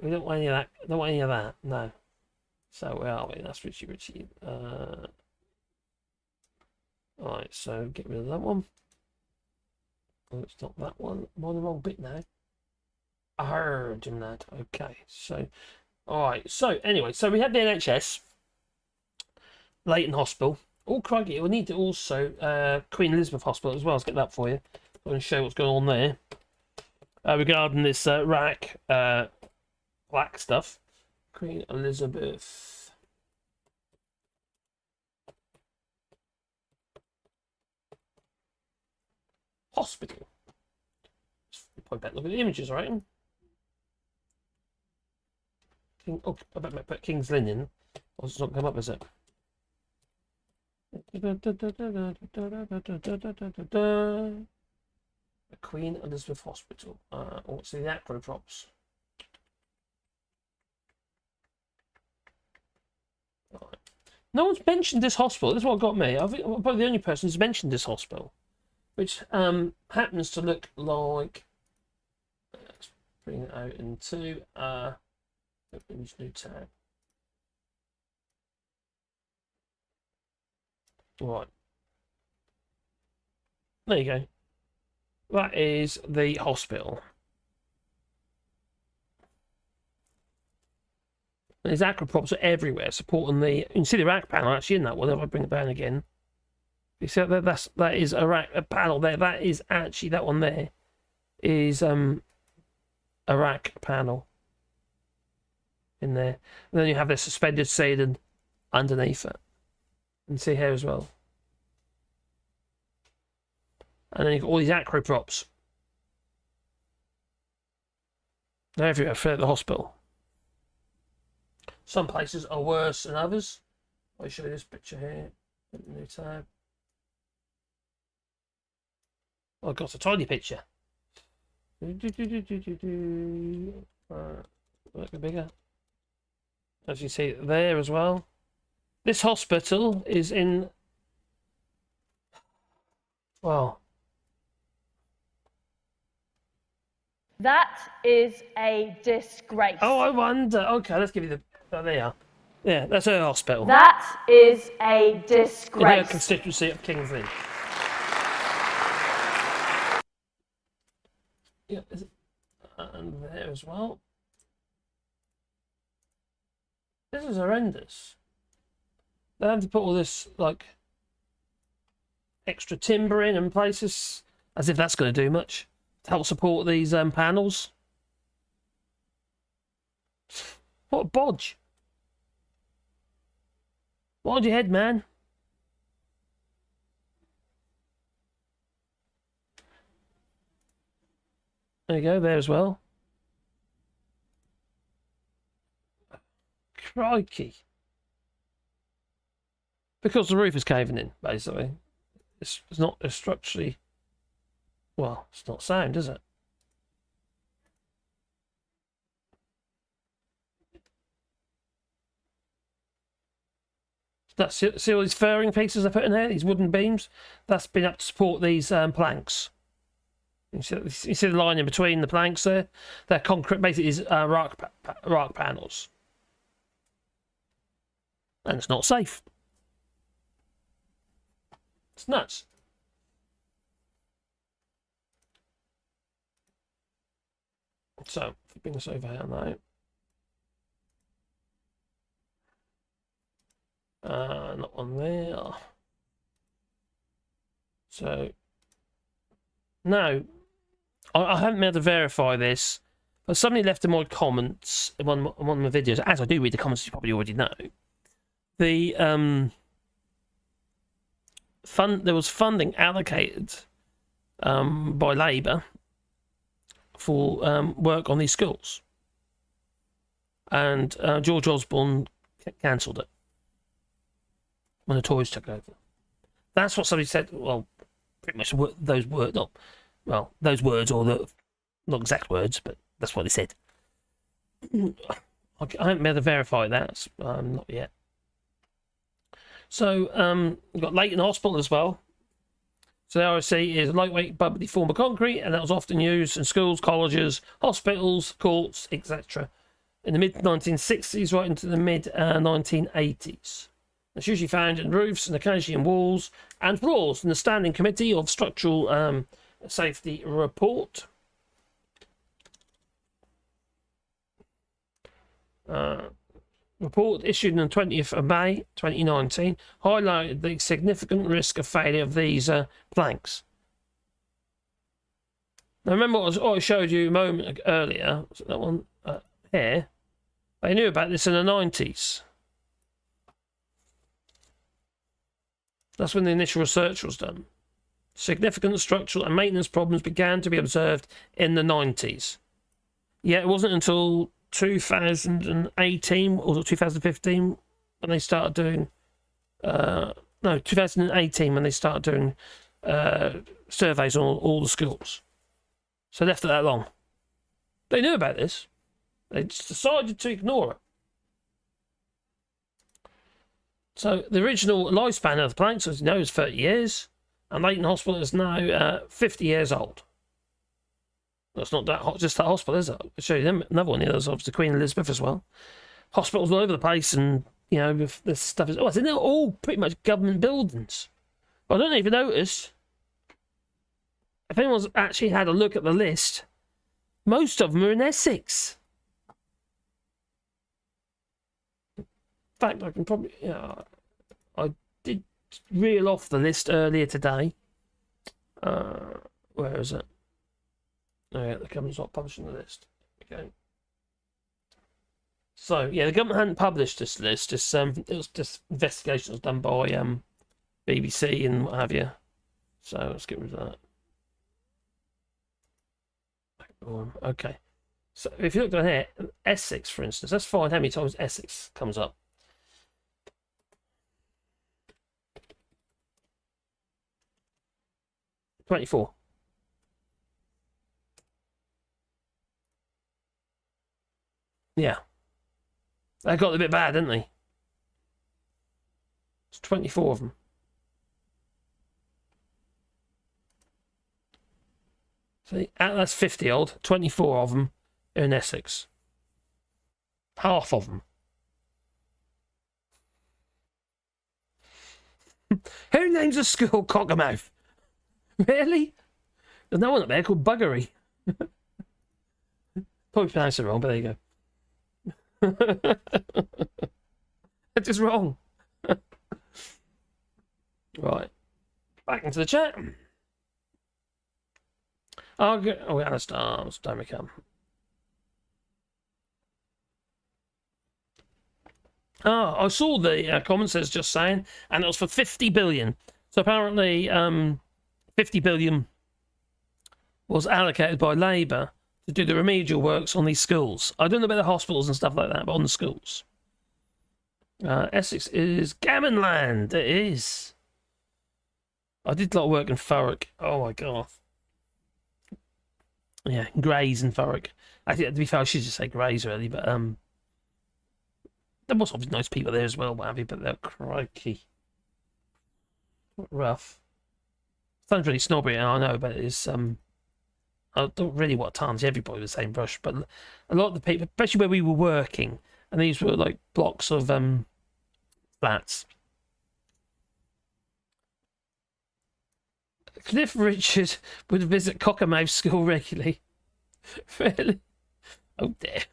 We don't want any of that. Don't want any of that. No. So where are we? That's Richie. Alright, so get rid of that one. Oh, it's not that one. I'm on the wrong bit now. I heard him that. Okay, so alright, so anyway, so we had the NHS Leighton Hospital. Oh crikey, we need to also Queen Elizabeth Hospital as well. Let's get that for you. I'm going to show what's going on there. Regarding this RAAC black stuff. Queen Elizabeth Hospital. Probably better look at the images, I reckon. I bet I put King's Linen. Oh, it's not come up, is it? The Queen Elizabeth Hospital. What's the acro props? Right. No one's mentioned this hospital. This is what got me. I think I'm probably the only person who's mentioned this hospital, which happens to look like. Let's bring it out into open new tab. Right. There you go. That is the hospital. There's acroprops are everywhere supporting the. You can see the RAAC panel actually in that one. If I bring it down again, you see that is a panel there. That is actually that one there is a RAAC panel in there. And then you have the suspended ceiling underneath it. And see here as well. And then you've got all these acro props. They're everywhere for the hospital. Some places are worse than others. I'll show you this picture here. New tab. Oh, I've got a tiny picture. Make it bigger. As you see there as well. This hospital is in, well. That is a disgrace. Oh, I wonder. Okay, let's give you the, oh, there you are. Yeah, that's her hospital. That is a disgrace. In her constituency of Kingsley. Yeah, and there as well. This is horrendous. They have to put all this, like, extra timber in and places, as if that's going to do much to help support these panels. What a bodge. Mind your head, man. There you go, there as well. Crikey. Because the roof is caving in, basically. It's not structurally... Well, it's not sound, is it? That's it. See all these furring pieces they put in there? These wooden beams? That's been up to support these planks. You see the line in between the planks there? They're concrete, basically is RAAC panels. And it's not safe. It's nuts. So, if you bring this over here now. Not on there. So, no. I haven't been able to verify this, but somebody left in my comments in one of my videos, as I do read the comments, you probably already know. The there was funding allocated by Labour for work on these schools, and George Osborne cancelled it when the Tories took over. That's what somebody said. Well, pretty much those words, not well, those words, or the not exact words, but that's what they said. I haven't been able to verify that, not yet. So we've got Leighton Hospital as well. So the RAAC is a lightweight, bubbly form of concrete, and that was often used in schools, colleges, hospitals, courts, etc. in the mid-1960s right into the mid-1980s. It's usually found in roofs and occasionally in walls and floors in the Standing Committee of Structural Safety report. Report issued on the 20th of May 2019 highlighted the significant risk of failure of these planks. Now remember what I showed you a moment earlier, that one here. They knew about this in the 90s. That's when the initial research was done. Significant structural and maintenance problems began to be observed in the 90s. Yet it wasn't until 2018 or 2015 when they started doing, they no, 2018 when they started doing surveys on all the schools. So they left it that long. They knew about this. They just decided to ignore it. So the original lifespan of the planks, as you know, is 30 years. And Leighton Hospital is now 50 years old. That's not that hot, just that hospital, is it? I'll show you them. Another one here. There's obviously Queen Elizabeth as well. Hospitals all over the place, and you know, with this stuff is. Oh, they're all pretty much government buildings. But I don't know if you noticed. If anyone's actually had a look at the list, most of them are in Essex. In fact, I can probably. I did reel off the list earlier today. Where is it? Oh, yeah, the government's not publishing the list. Okay. So yeah, the government hadn't published this list. It was just investigations done by BBC and what have you. So let's get rid of that. Okay. So if you look down here, Essex, for instance, let's find how many times Essex comes up. $24. Yeah. They got a bit bad, didn't they? It's 24 of them. See, that's 50 odd. 24 of them are in Essex. Half of them. Who names a school Cockermouth? Really? There's no one up there called Buggery. Probably pronounced it wrong, but there you go. It's just wrong. Right. Back into the chat. Oh, we had a stars. Don't we come? Oh, I saw the comments that's just saying, and it was for 50 billion. So apparently, 50 billion was allocated by Labour to do the remedial works on these schools. I don't know about the hospitals and stuff like that, but on the schools. Essex is gammon land. It is. I did a lot of work in Thurrock. Oh my god. Yeah, Grays and Thurrock. I think, to be fair, I should just say Grays really, but there was obviously nice people there as well, what have you, but they're crikey. Rough. Sounds really snobby, I know, but it's I don't really want to tarnish everybody with the same brush, but a lot of the people, especially where we were working, and these were like blocks of flats. Cliff Richard would visit Cockermouth School regularly. Really? Oh dear.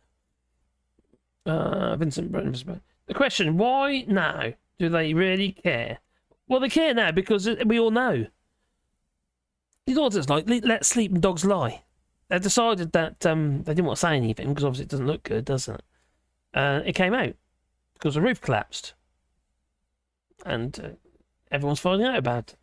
Vincent Brennan. The question, why now do they really care? Well, they care now because we all know. You know what it's like? Let sleeping dogs lie. They decided that they didn't want to say anything because obviously it doesn't look good, does it? It came out because the roof collapsed. And everyone's finding out about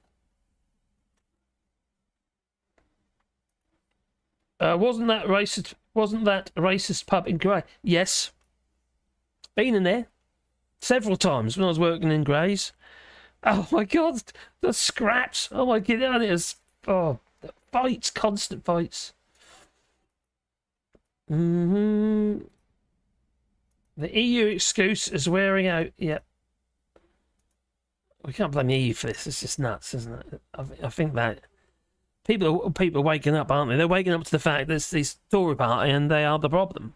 it. Wasn't that racist? Wasn't that a racist pub in Grey? Yes. Been in there several times when I was working in Grays. Oh my god, the scraps! Oh my god, it is. Oh, the fights, constant fights. The EU excuse is wearing out. Yep. We can't blame the EU for this. It's just nuts, isn't it? I think that. People are waking up, aren't they? They're waking up to the fact that it's this Tory party and they are the problem.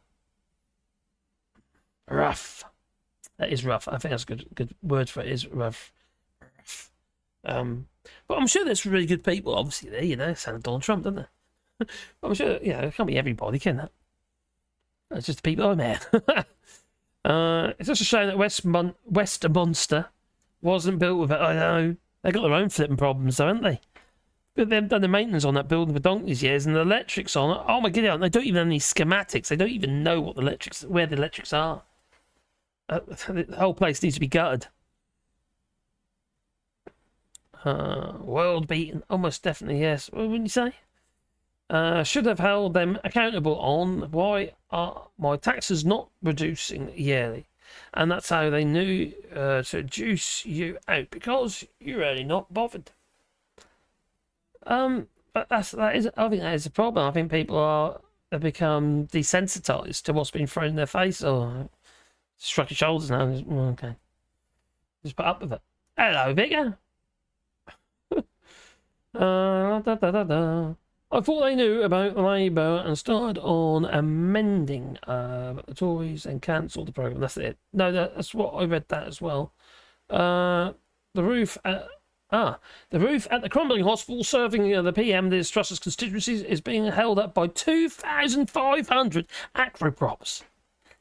Rough. That is rough. I think that's a good word for it. Is rough. But I'm sure there's really good people, obviously, there, you know, sound Donald Trump, doesn't there? I'm sure, you know, it can't be everybody, can it? It's just the people I'm there. It's just a shame that Westminster wasn't built with it. I know. They got their own flipping problems, though, haven't they? But they've done the maintenance on that building for donkey's years, and the electrics on it. Oh my god, they don't even have any schematics. They don't even know what where the electrics are. The whole place needs to be gutted. World beaten, almost definitely yes. What would you say? Should have held them accountable on why are my taxes not reducing yearly. and that's how they knew to juice you out, because you're really not bothered. But I think that is a problem. I think people have become desensitized to what's been thrown in their face, or shrug your shoulders now. Okay, just put up with it. Hello, Vicar. I thought they knew about Labour and started on amending, but the Tories and cancelled the programme. That's it. No, that's what I read that as well. The roof at the crumbling hospital serving the PM Truss's constituencies is being held up by 2,500 acroprops.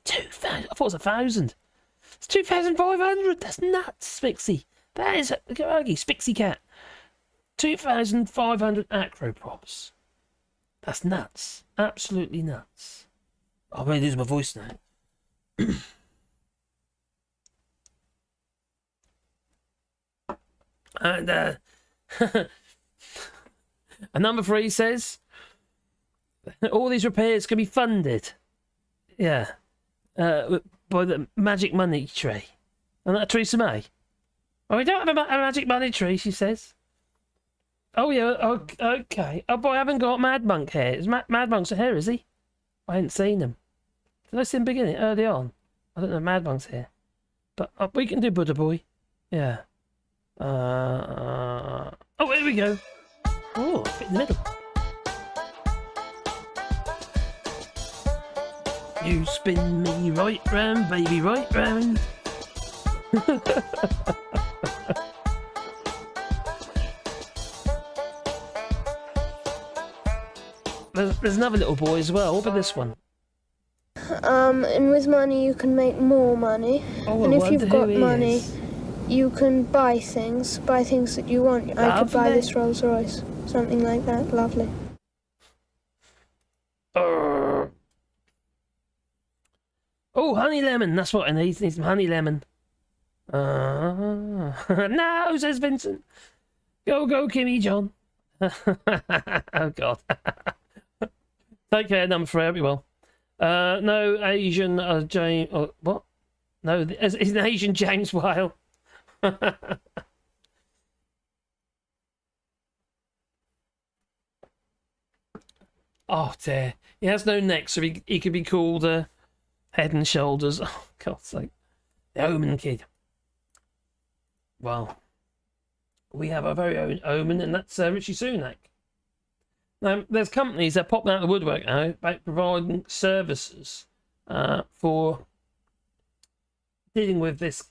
2,000? I thought it was 1,000. It's 2,500. That's nuts, Spixie. That is Spixie cat. 2,500 acroprops. That's nuts. Absolutely nuts. I'm going to lose my voice now. And and number 3 says all these repairs can be funded. Yeah. By the magic money tree. And that Theresa May. Oh, we don't have a magic money tree, she says. Oh, yeah, okay. Oh, boy, I haven't got Mad Monk here. Is Mad Monk's here, is he? I hadn't seen him. Did I see him beginning, early on? I don't know, Mad Monk's here. But we can do Buddha Boy. Yeah. Oh, here we go. Oh, fit in the middle. You spin me right round, baby, right round. There's another little boy as well. What about this one? And with money you can make more money. Oh, and if you've got money, you can buy things that you want. Lovely. I could buy this Rolls Royce, something like that. Lovely. Oh, honey lemon. That's what I need. Need some honey lemon. No, says Vincent. Go, Kimmy John. Oh, God. Take care, number 3. Hope you well. No Asian James. What? No, it's an Asian James Whale. Oh dear. He has no neck, so he could be called Head and Shoulders. Oh, God's sake. The Omen Kid. Well, we have our very own Omen, and that's Rishi Sunak. Now, there's companies that pop out of the woodwork now about providing services for dealing with this,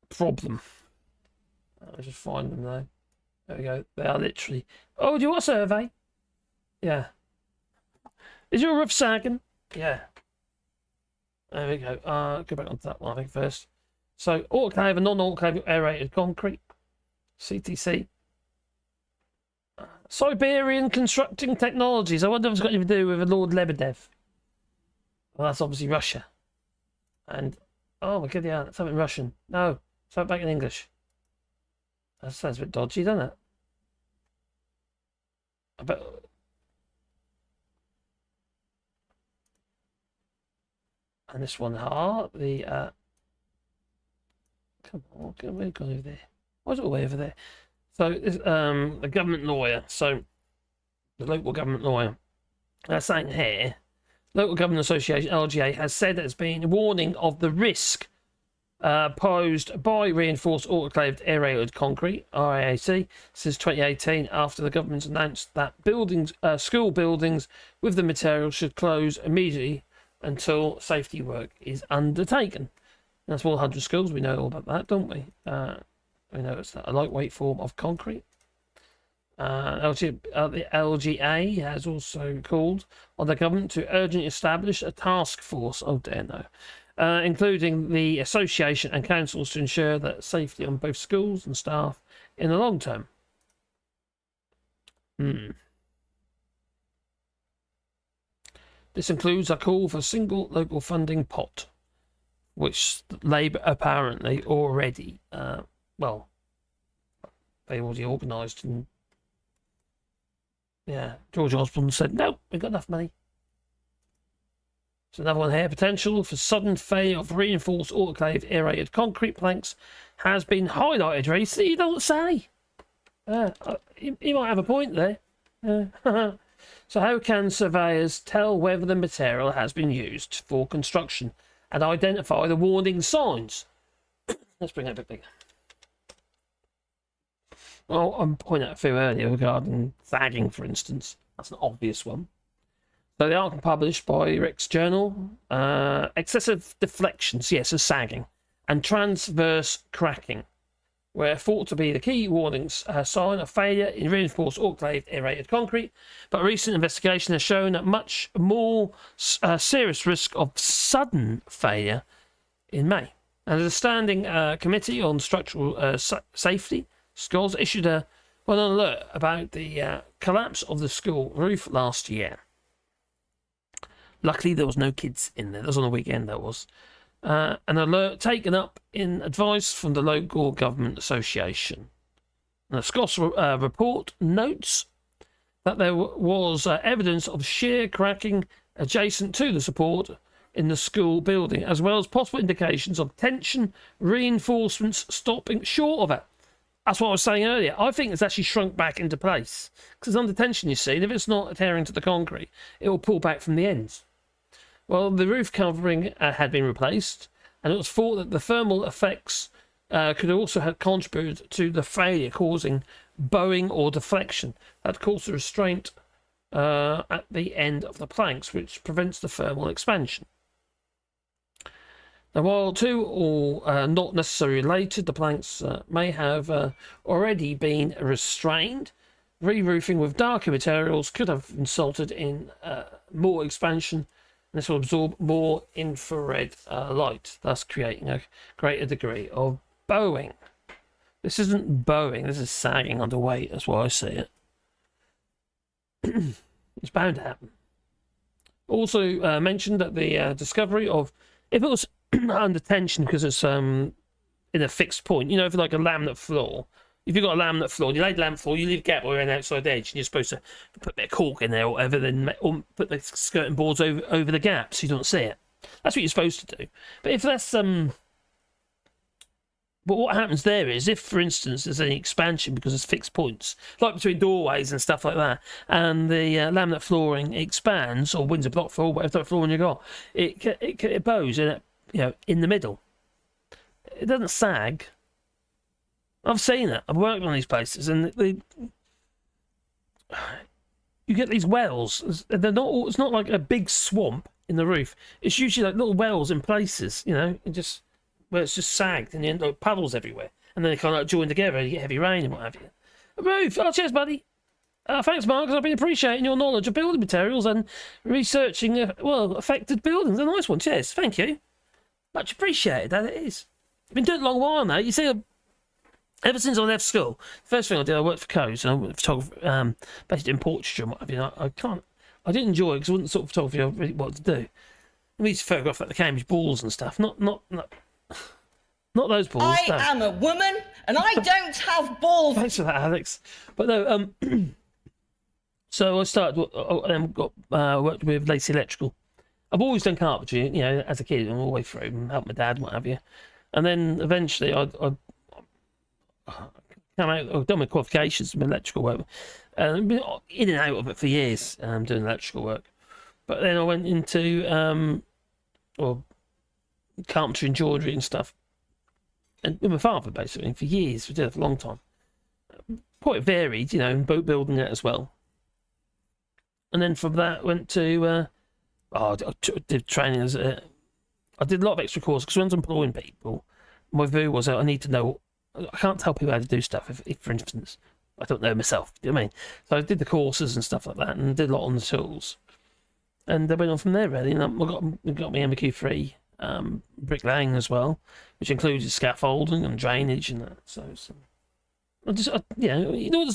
problem. I'll just find them now. There we go. They are literally. Oh, do you want a survey? Yeah. Is your roof sagging? Yeah. There we go. Go back onto that one, I think, first. So, autoclave and non-autoclave aerated concrete. CTC. Siberian Constructing Technologies. I wonder if it's got anything to do with Lord Lebedev. Well, that's obviously Russia. And, oh my god, yeah, that's something Russian. No, something back in English. That sounds a bit dodgy, doesn't it? I bet. And this one, the come on, we've gone over there. Why is it all the way over there? So, the government lawyer, so the local government lawyer, saying here, Local Government Association, LGA, has said that it's been warning of the risk posed by reinforced autoclaved aerated concrete, RAAC, since 2018, after the government announced that buildings, school buildings with the material should close immediately until safety work is undertaken. And that's 100 schools. We know all about that, don't we? We know it's a lightweight form of concrete. The LGA has also called on the government to urgently establish a task force, oh dear no, including the association and councils to ensure that safety on both schools and staff in the long term. This includes a call for a single local funding pot, which Labour apparently already, they already organised. And yeah, George Osborne said, no, we've got enough money. So another one here. Potential for sudden failure of reinforced autoclave aerated concrete planks has been highlighted, Reece. You don't say. You might have a point there. So how can surveyors tell whether the material has been used for construction and identify the warning signs? Let's bring that a bit bigger. Well, I'm pointing out a few earlier regarding sagging, for instance. That's an obvious one. So the article published by Rex Journal, excessive deflections, yes, of sagging, and transverse cracking were thought to be the key warnings sign of failure in reinforced autoclaved aerated concrete, but recent investigation has shown a much more serious risk of sudden failure in May. And the Standing Committee on Structural Safety, SCOS, issued an alert about the collapse of the school roof last year. Luckily, there was no kids in there. That was on the weekend, that was. An alert taken up in advice from the local government association. The SCOS report notes that there was evidence of shear cracking adjacent to the support in the school building, as well as possible indications of tension reinforcements stopping short of it. That's what I was saying earlier. I think it's actually shrunk back into place because it's under tension, you see, and if it's not adhering to the concrete, it will pull back from the ends. Well, the roof covering had been replaced, and it was thought that the thermal effects could also have contributed to the failure, causing bowing or deflection that caused a restraint at the end of the planks, which prevents the thermal expansion. Now, while two or not necessarily related, the planks may have already been restrained. Re-roofing with darker materials could have resulted in more expansion. This will absorb more infrared light, thus creating a greater degree of bowing. This isn't bowing, this is sagging under weight, that's why I see it. It's bound to happen. Also mentioned that the discovery of, if it was under tension because it's in a fixed point, you know, if like a laminate floor, if you've got a laminate floor, you lay the laminate floor, you leave a gap or an outside edge, and you're supposed to put a bit of cork in there or whatever, then or put the skirting boards over the gap so you don't see it. That's what you're supposed to do. But if that's but what happens there is, if for instance there's any expansion because it's fixed points, like between doorways and stuff like that, and the laminate flooring expands, or Windsor block floor, whatever type of flooring you got, it bows in in the middle. It doesn't sag. I've seen it. I've worked on these places, and you get these wells. They're not. It's not like a big swamp in the roof. It's usually like little wells in places, where it's just sagged, and you end up with puddles everywhere, and then they kind of join together, and you get heavy rain and what have you. A roof. Oh, cheers, buddy. Thanks, Mark. I've been appreciating your knowledge of building materials and researching affected buildings. A nice one. Cheers. Thank you. Much appreciated. That it is. I've been doing it a long while now. You see. Ever since I left school, first thing I did, I worked for Coast, and I went photography, based in portraiture and what have you. I didn't enjoy it because it wasn't the sort of photography I really wanted to do. We used to photograph like the Cambridge balls and stuff, not those balls. I no. am a woman, and I don't have balls. Thanks for that, Alex. But no, so I started, and worked with Lacey Electrical. I've always done carpentry, as a kid, all the way through, and helped my dad and what have you. And then eventually I I've done my qualifications in electrical work, and I've been in and out of it for years, doing electrical work. But then I went into carpentry and joinery and stuff, and with my father basically for years. We did it for a long time. Quite varied, and boat building it as well. And then from that went to I did training as I did a lot of extra courses because when I was employing people, my view was I need to know. I can't tell people how to do stuff if for instance, I don't know myself. Do you know what I mean? So I did the courses and stuff like that, and did a lot on the tools. And I went on from there, really. And I got my MBQ3 bricklaying as well, which includes scaffolding and drainage and that. So it's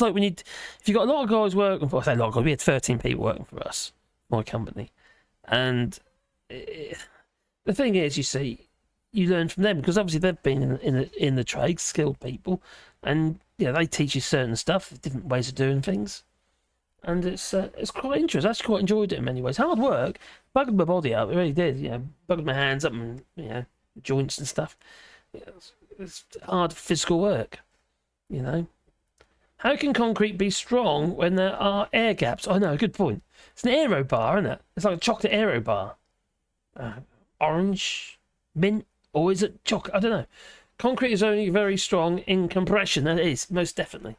like when if you've got a lot of guys working for, I say a lot of guys, we had 13 people working for us, my company. And the thing is, you see, you learn from them because obviously they've been in the trade, skilled people, and they teach you certain stuff, different ways of doing things. and it's quite interesting. I actually quite enjoyed it in many ways. Hard work, bugged my body up. It really did. You know, bugged my hands up and joints and stuff. It's hard physical work. You know, how can concrete be strong when there are air gaps? I know, good point. It's an aero bar, isn't it? It's like a chocolate aero bar. Orange, mint, or is it chocolate? I don't know. Concrete is only very strong in compression. That is, most definitely.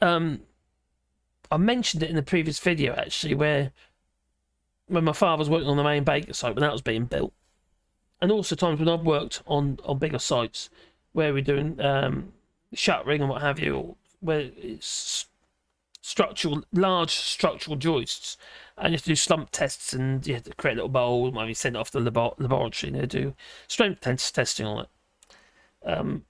I mentioned it in the previous video, actually, when my father was working on the main baker site when that was being built. And also times when I've worked on bigger sites where we're doing shuttering and what have you, or where it's large structural joists, and you have to do slump tests, and you have to create a little bowl, maybe send it off to the laboratory, and they do strength testing on it.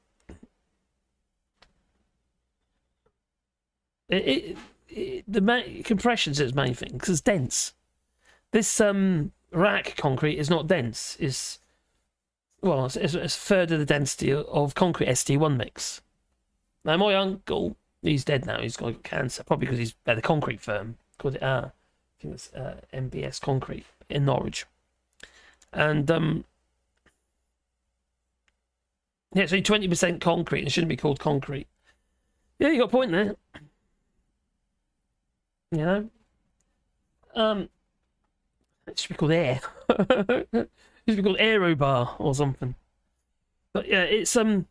The compression's its main thing because it's dense. This RAAC concrete is not dense. It's a third of the density of concrete ST1 mix. Now my uncle, he's dead now. He's got cancer, probably because he's at a concrete firm called I think it's MBS Concrete in Norwich, and yeah, so 20% concrete. It shouldn't be called concrete. Yeah, you got a point there. You know, it should be called air. It should be called aero bar or something. But yeah, it's on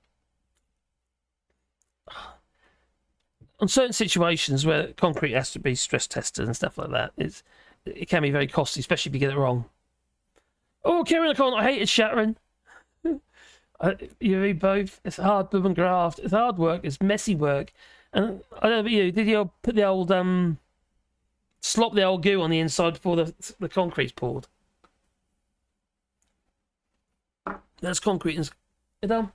certain situations where concrete has to be stress tested and stuff like that. It can be very costly, especially if you get it wrong. Oh, Kieran, I hated shattering. You read both. It's hard boom and graft. It's hard work. It's messy work. And I don't know about you. Did you put the old slop the old goo on the inside before the concrete's poured? That's concrete. You done?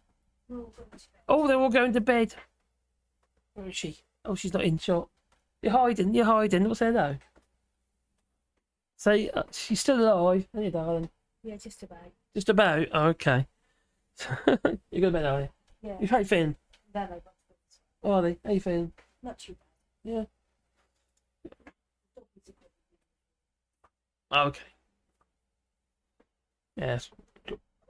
Oh, they're all going to bed. Where is she? Oh, she's not in shot. You're hiding. What's there though? Say, she's still alive, aren't you, darling? Yeah, just about. Just about? Oh, okay. You're going to bed, are you? Yeah. How you feeling? Then I got Oh, are they? How you feeling? not too bad. Yeah. Okay. Yes.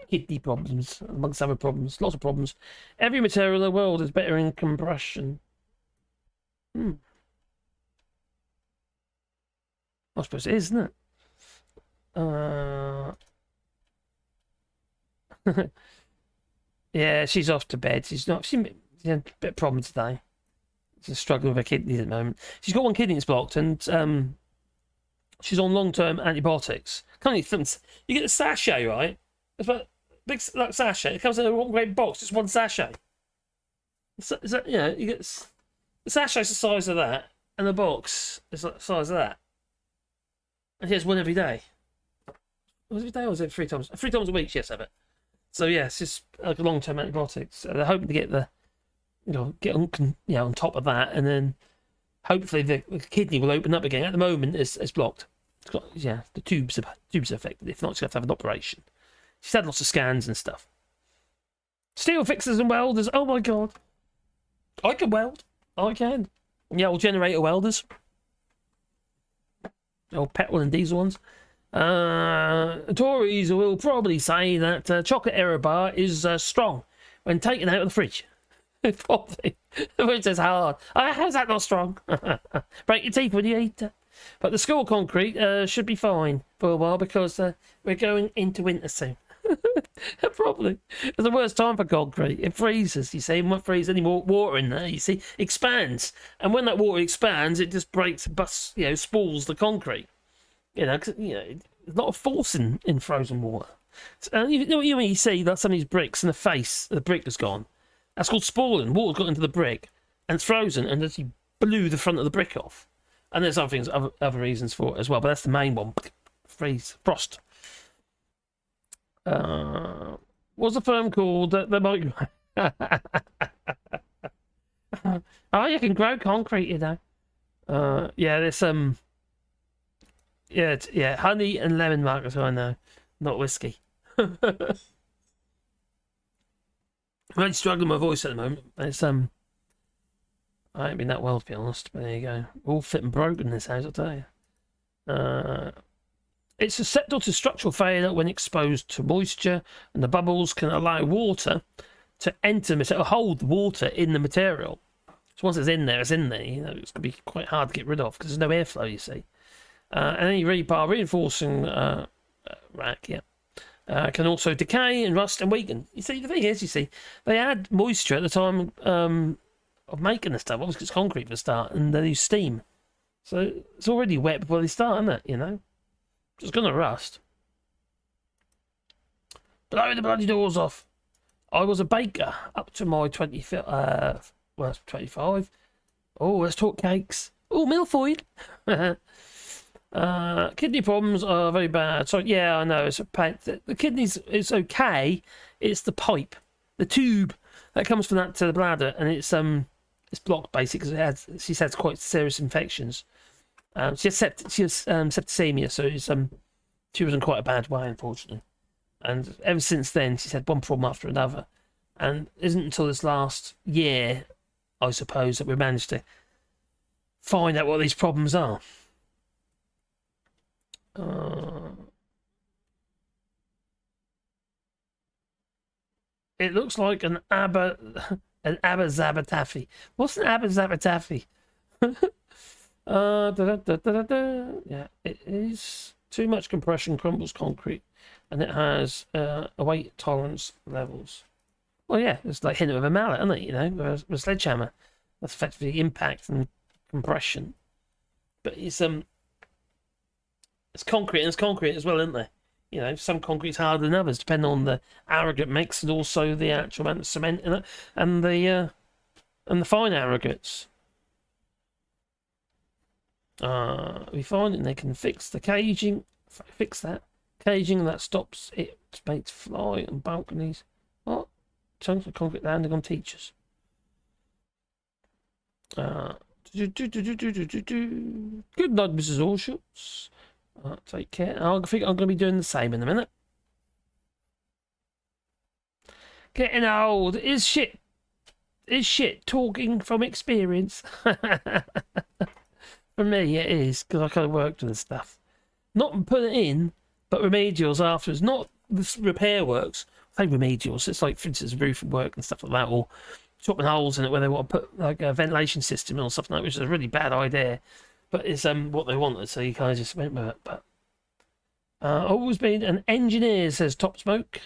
Kidney problems, amongst other problems. Lots of problems. Every material in the world is better in compression. I suppose it is, isn't it? Yeah, she's off to bed. She had a bit of problem today. She's struggling with her kidneys at the moment. She's got one kidney that's blocked, and she's on long-term antibiotics. You get a sachet, right? It's about big like sachet. It comes in a one great box, just one sachet. Is that, you get the sachet's the size of that, and the box is the size of that. And she has one every day. Was it every day or was it 3 times? 3 times a week she has to have it. So yeah, it's just like a long-term antibiotics. So they're hoping to get on top of that, and then hopefully the kidney will open up again. At the moment, it's blocked. It's got, the tubes are affected. If not, she'll have to have an operation. She's had lots of scans and stuff. Steel fixers and welders. Oh my god, I can weld. I can. Yeah, old generator welders. Old petrol and diesel ones. Tories will probably say that chocolate aero bar is strong when taken out of the fridge. Probably. The fridge is hard. How's that not strong? Break your teeth when you eat it. But the school concrete should be fine for a while because we're going into winter soon. Probably. It's the worst time for concrete. It freezes, you see. It won't freeze any more water in there, you see. It expands. And when that water expands, it just breaks, spools the concrete. There's a lot of force in frozen water. And you see that some of these bricks in the face, the brick has gone. That's called spalling. Water's got into the brick and it's frozen and actually blew the front of the brick off. And there's other reasons for it as well, but that's the main one. Frost. What's the firm called that might... Oh, you can grow concrete, there's honey and lemon markers, I know. Not whiskey. I'm really struggling with my voice at the moment. It's I ain't been that well, to be honest, but there you go. All fit and broken in this house, I'll tell you. It's susceptible to structural failure when exposed to moisture, and the bubbles can allow water to enter, or hold water in the material. So once it's in there, you know, it's going to be quite hard to get rid of because there's no airflow, you see. And any rebar reinforcing RAAC, can also decay and rust and weaken. You see, the thing is, they add moisture at the time of making the stuff. Obviously, it's concrete for a start, and they use steam. So it's already wet before they start, isn't it? You know? It's going to rust. Blow the bloody doors off. I was a baker up to my 25. Oh, let's talk cakes. Oh, milfoil. Kidney problems are very bad. So yeah, I know it's a pain. The kidneys is okay. It's the pipe, the tube that comes from that to the bladder, and it's blocked basically because she's had quite serious infections. She has septicemia, so she was in quite a bad way, unfortunately. And ever since then, she's had one problem after another. And it isn't until this last year, I suppose, that we managed to find out what these problems are. It looks like an Abba Zabba Taffy. What's an Abba Zabba Taffy? Yeah, it is too much compression crumbles concrete, and it has a weight tolerance levels. Well, yeah, it's like hitting it with a mallet, isn't it? You know, with a sledgehammer. That's effectively impact and compression. But it's concrete, and it's concrete as well, isn't there? You know, some concrete's harder than others, depending on the aggregate mix and also the actual amount of cement in it, and the fine aggregates. We find that they can fix the caging, caging that stops it makes fly on balconies. What? Chunks of concrete landing on teachers. Good night, Mrs. Allshots. Take care. I think I'm going to be doing the same in a minute. Getting old is shit. Is shit. Talking from experience. For me, it is, because I kind of worked with the stuff. Not put it in, but remedials afterwards. Not the repair works. I say remedials. It's like, for instance, roof work and stuff like that, or chopping holes in it where they want to put like a ventilation system or something like that, which is a really bad idea. But it's what they wanted, so you kind of just went with it. But always been an engineer, says Top Smoke,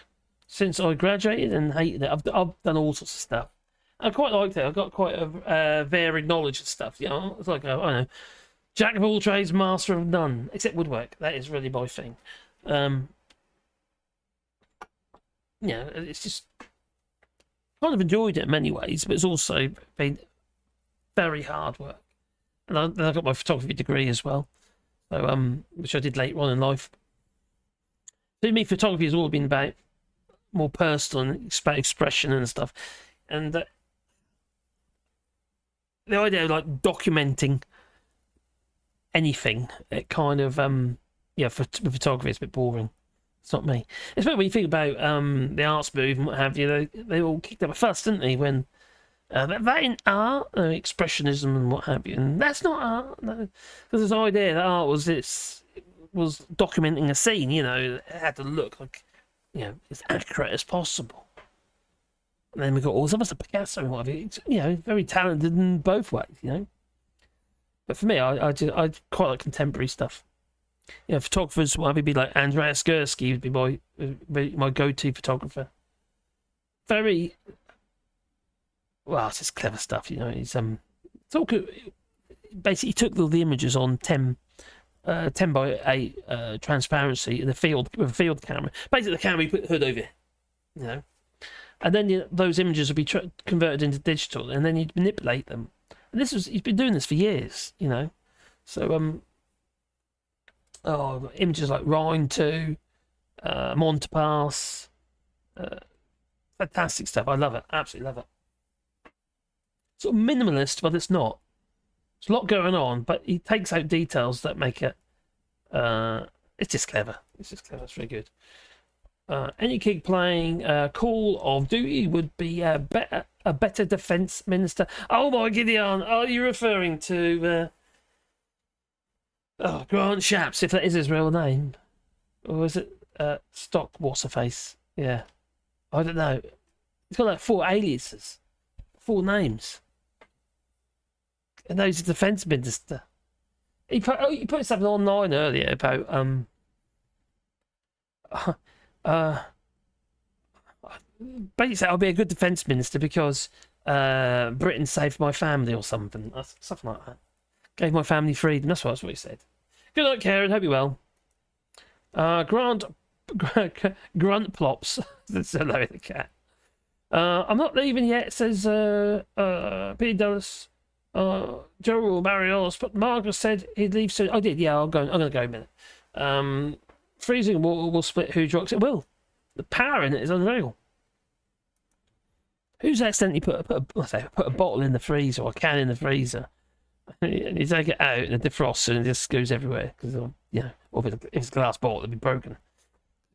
since I graduated, and hated it. I've done all sorts of stuff. I quite liked it. I've got quite a varied knowledge of stuff. You know, it's like I don't know, jack of all trades, master of none, except woodwork. That is really my thing. Yeah, it's just kind of enjoyed it in many ways, but it's also been very hard work. And I got my photography degree as well, so which I did later on in life. To me, photography has always been about more personal and about expression and stuff, and the idea of like documenting anything, it kind of with photography, it's a bit boring. It's not me. Especially when you think about the arts movement, what have you. They all kicked up a fuss, didn't they? When that in art, expressionism and what have you, and that's not art. No, because this idea that art was documenting a scene. You know, it had to look like, you know, as accurate as possible. And then we got all some of Picasso and what have you. It's, you know, very talented in both ways. You know, but for me, I quite like contemporary stuff. You know, photographers, what have you, be like Andreas Gursky would be my go-to photographer. Very well, it's just clever stuff, you know. It's all good. Basically, he took the images on 10 by 8 transparency in the field with a field camera. Basically, the camera, you put the hood over, you know, and then those images would be converted into digital, and then you'd manipulate them. And he's been doing this for years, you know. So images like Rhine 2, Montepass, fantastic stuff. I love it, absolutely love it. Sort of minimalist, but it's not. There's a lot going on, but he takes out details that make it. It's just clever. It's just clever. It's very good. Any kid playing Call of Duty would be a better defence minister. Oh my Gideon, are you referring to Grant Shapps, if that is his real name? Or is it Stock What's-her-face? Yeah. I don't know. He's got like 4 aliases. 4 names. And he's a defence minister. He put something online earlier about basically I'll be a good defence minister because Britain saved my family or something like that. Gave my family freedom. That's what he said. Good night, Karen. Hope you're well. Grunt plops. That's hello the cat. I'm not leaving yet, says Peter Dulles. Gerald Marios, but Margaret said he'd leave soon. I did, yeah, I'm going to go a minute. Freezing water will split who rocks it will. The power in it is unreal. Who's accidentally put a bottle in the freezer or a can in the freezer? And you take it out and it defrosts and it just goes everywhere because or if it's a glass bottle, it'll be broken,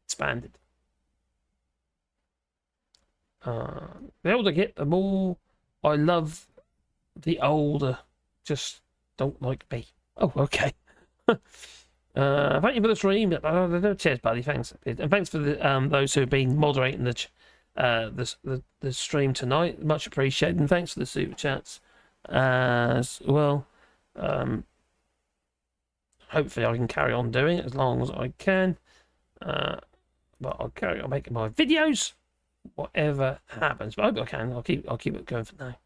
expanded. The older I get, the more I love the older. Just don't like me. Oh, okay. Thank you for the stream. Cheers, buddy. Thanks, and thanks for those who have been moderating the stream tonight. Much appreciated, and thanks for the super chats as well. Hopefully, I can carry on doing it as long as I can. But I'll carry on making my videos, whatever happens. But I hope I can. I'll keep it going for now.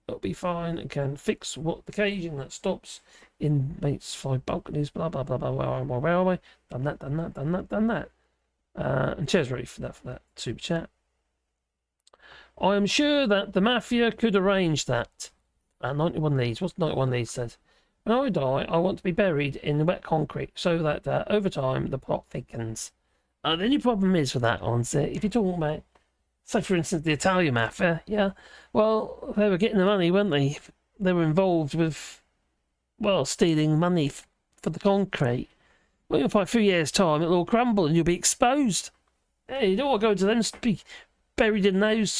It'll be fine. It can fix what the caging that stops in mates 5 balconies. Blah blah blah blah. Where are we? Done that. And cheers, Ruth, for that super chat. I am sure that the mafia could arrange that. 91 Leeds. What's 91 Leeds said? When I die, I want to be buried in wet concrete so that over time the plot thickens. The only problem is with that one, if you're talking about, say for instance, the Italian mafia, yeah, well, they were getting the money, weren't they? They were involved with, well, stealing money for the concrete. Well, in a few years' time, it'll all crumble and you'll be exposed. Hey, you don't want to go to them, be buried in those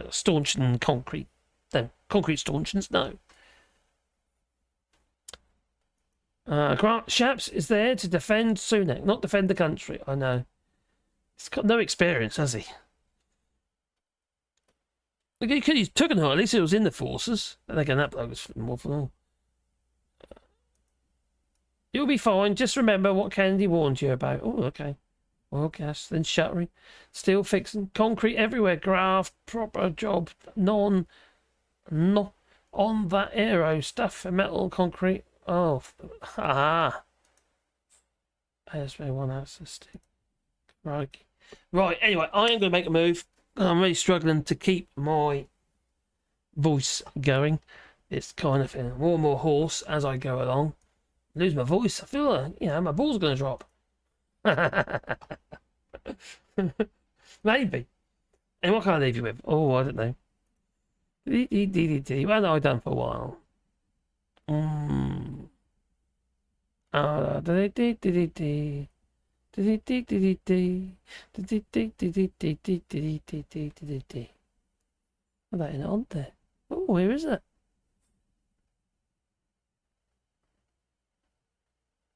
staunching concrete. No, concrete stanchions, no. Grant Shapps is there to defend Sunak, not defend the country. I know. He's got no experience, has he? Look, he took an at least he was in the forces. And again, that bloke was more for all. You'll be fine. Just remember what Kennedy warned you about. Oh, okay. Oil, gas, then shuttering, steel fixing, concrete everywhere, graft, proper job, not on that aero stuff, metal, concrete. Oh, ASB one house stick. Right. Anyway, I am going to make a move. I'm really struggling to keep my voice going. It's kind of more and more hoarse as I go along. Lose my voice. I feel like, my balls are going to drop. Maybe. And what can I leave you with? Oh, I don't know. What have I done for a while? I've that in on there. Oh, where is it?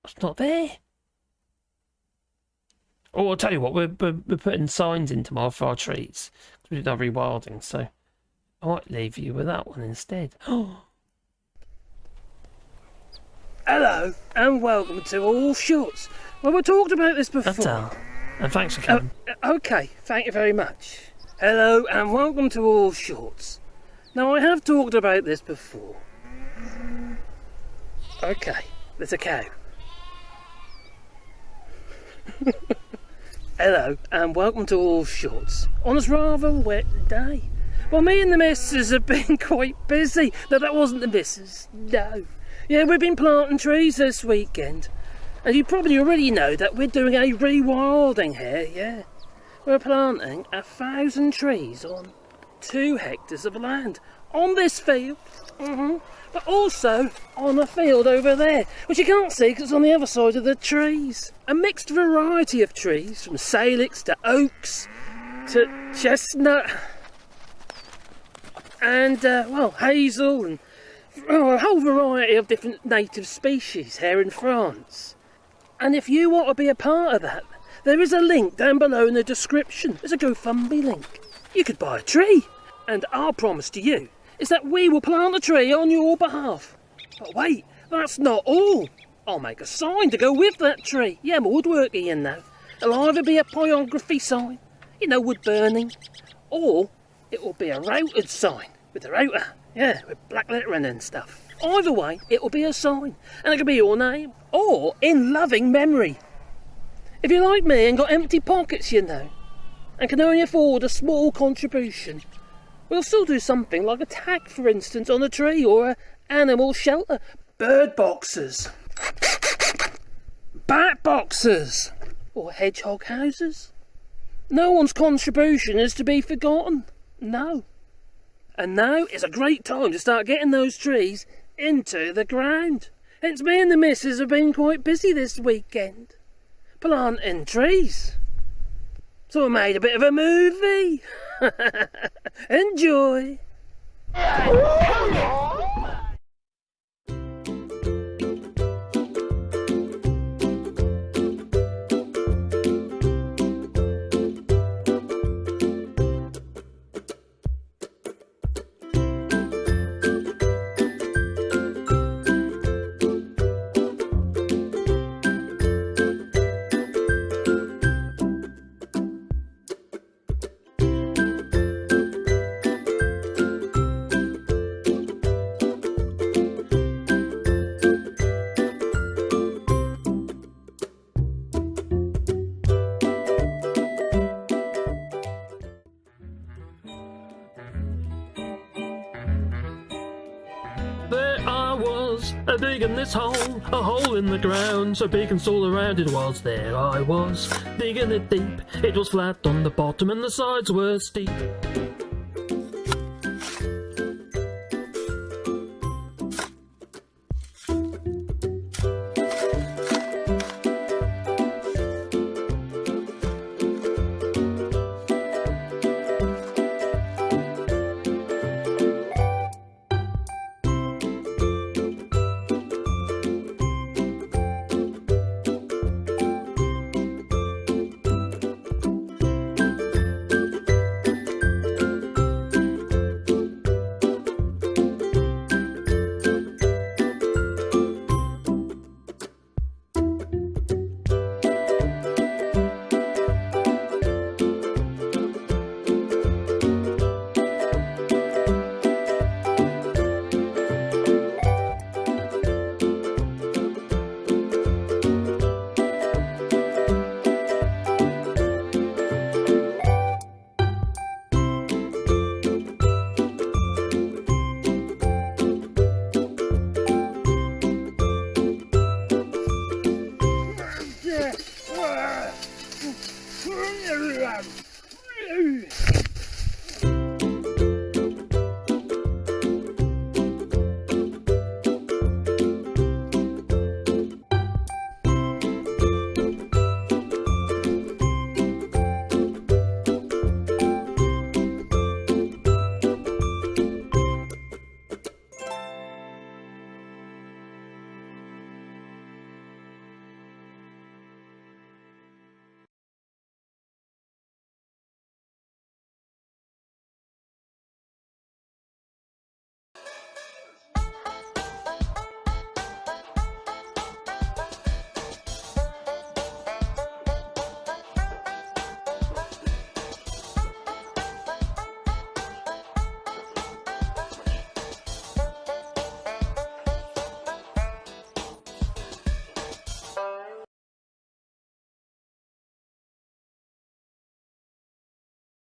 It's not there. Oh, I'll tell you what, we're putting signs in tomorrow for our trees. We did our rewilding, so I might leave you with that one instead. Hello, and welcome to All Shots. Well, we talked about this before. That's all. And thanks for coming. Okay, thank you very much. Hello, and welcome to All Shots. Now, I have talked about this before. Okay, there's a cow. Hello, and welcome to All Shots on this rather wet day. Well, me and the missus have been quite busy. No, that wasn't the missus. No. Yeah, we've been planting trees this weekend. And you probably already know that we're doing a rewilding here, yeah. We're planting 1,000 trees on 2 hectares of land on this field, but also on a field over there, which you can't see because it's on the other side of the trees. A mixed variety of trees, from salix to oaks to chestnut and, hazel and a whole variety of different native species here in France. And if you want to be a part of that, there is a link down below in the description. There's a GoFundMe link. You could buy a tree, and our promise to you is that we will plant a tree on your behalf. But wait, that's not all. I'll make a sign to go with that tree. Yeah, I'm woodworking, you know. It'll either be a pyrography sign, wood burning, or it will be a routed sign with a router, with black lettering and stuff. Either way, it will be a sign, and it could be your name, or in loving memory. If you're like me and got empty pockets, and can only afford a small contribution, we'll still do something like a tag, for instance, on a tree, or an animal shelter. Bird boxes, bat boxes, or hedgehog houses. No one's contribution is to be forgotten. No. And now is a great time to start getting those trees into the ground. Hence me and the missus have been quite busy this weekend, planting trees. So I made a bit of a movie. Enjoy. Digging this hole, a hole in the ground, so beacons all around it was. There I was, digging it deep. It was flat on the bottom and the sides were steep.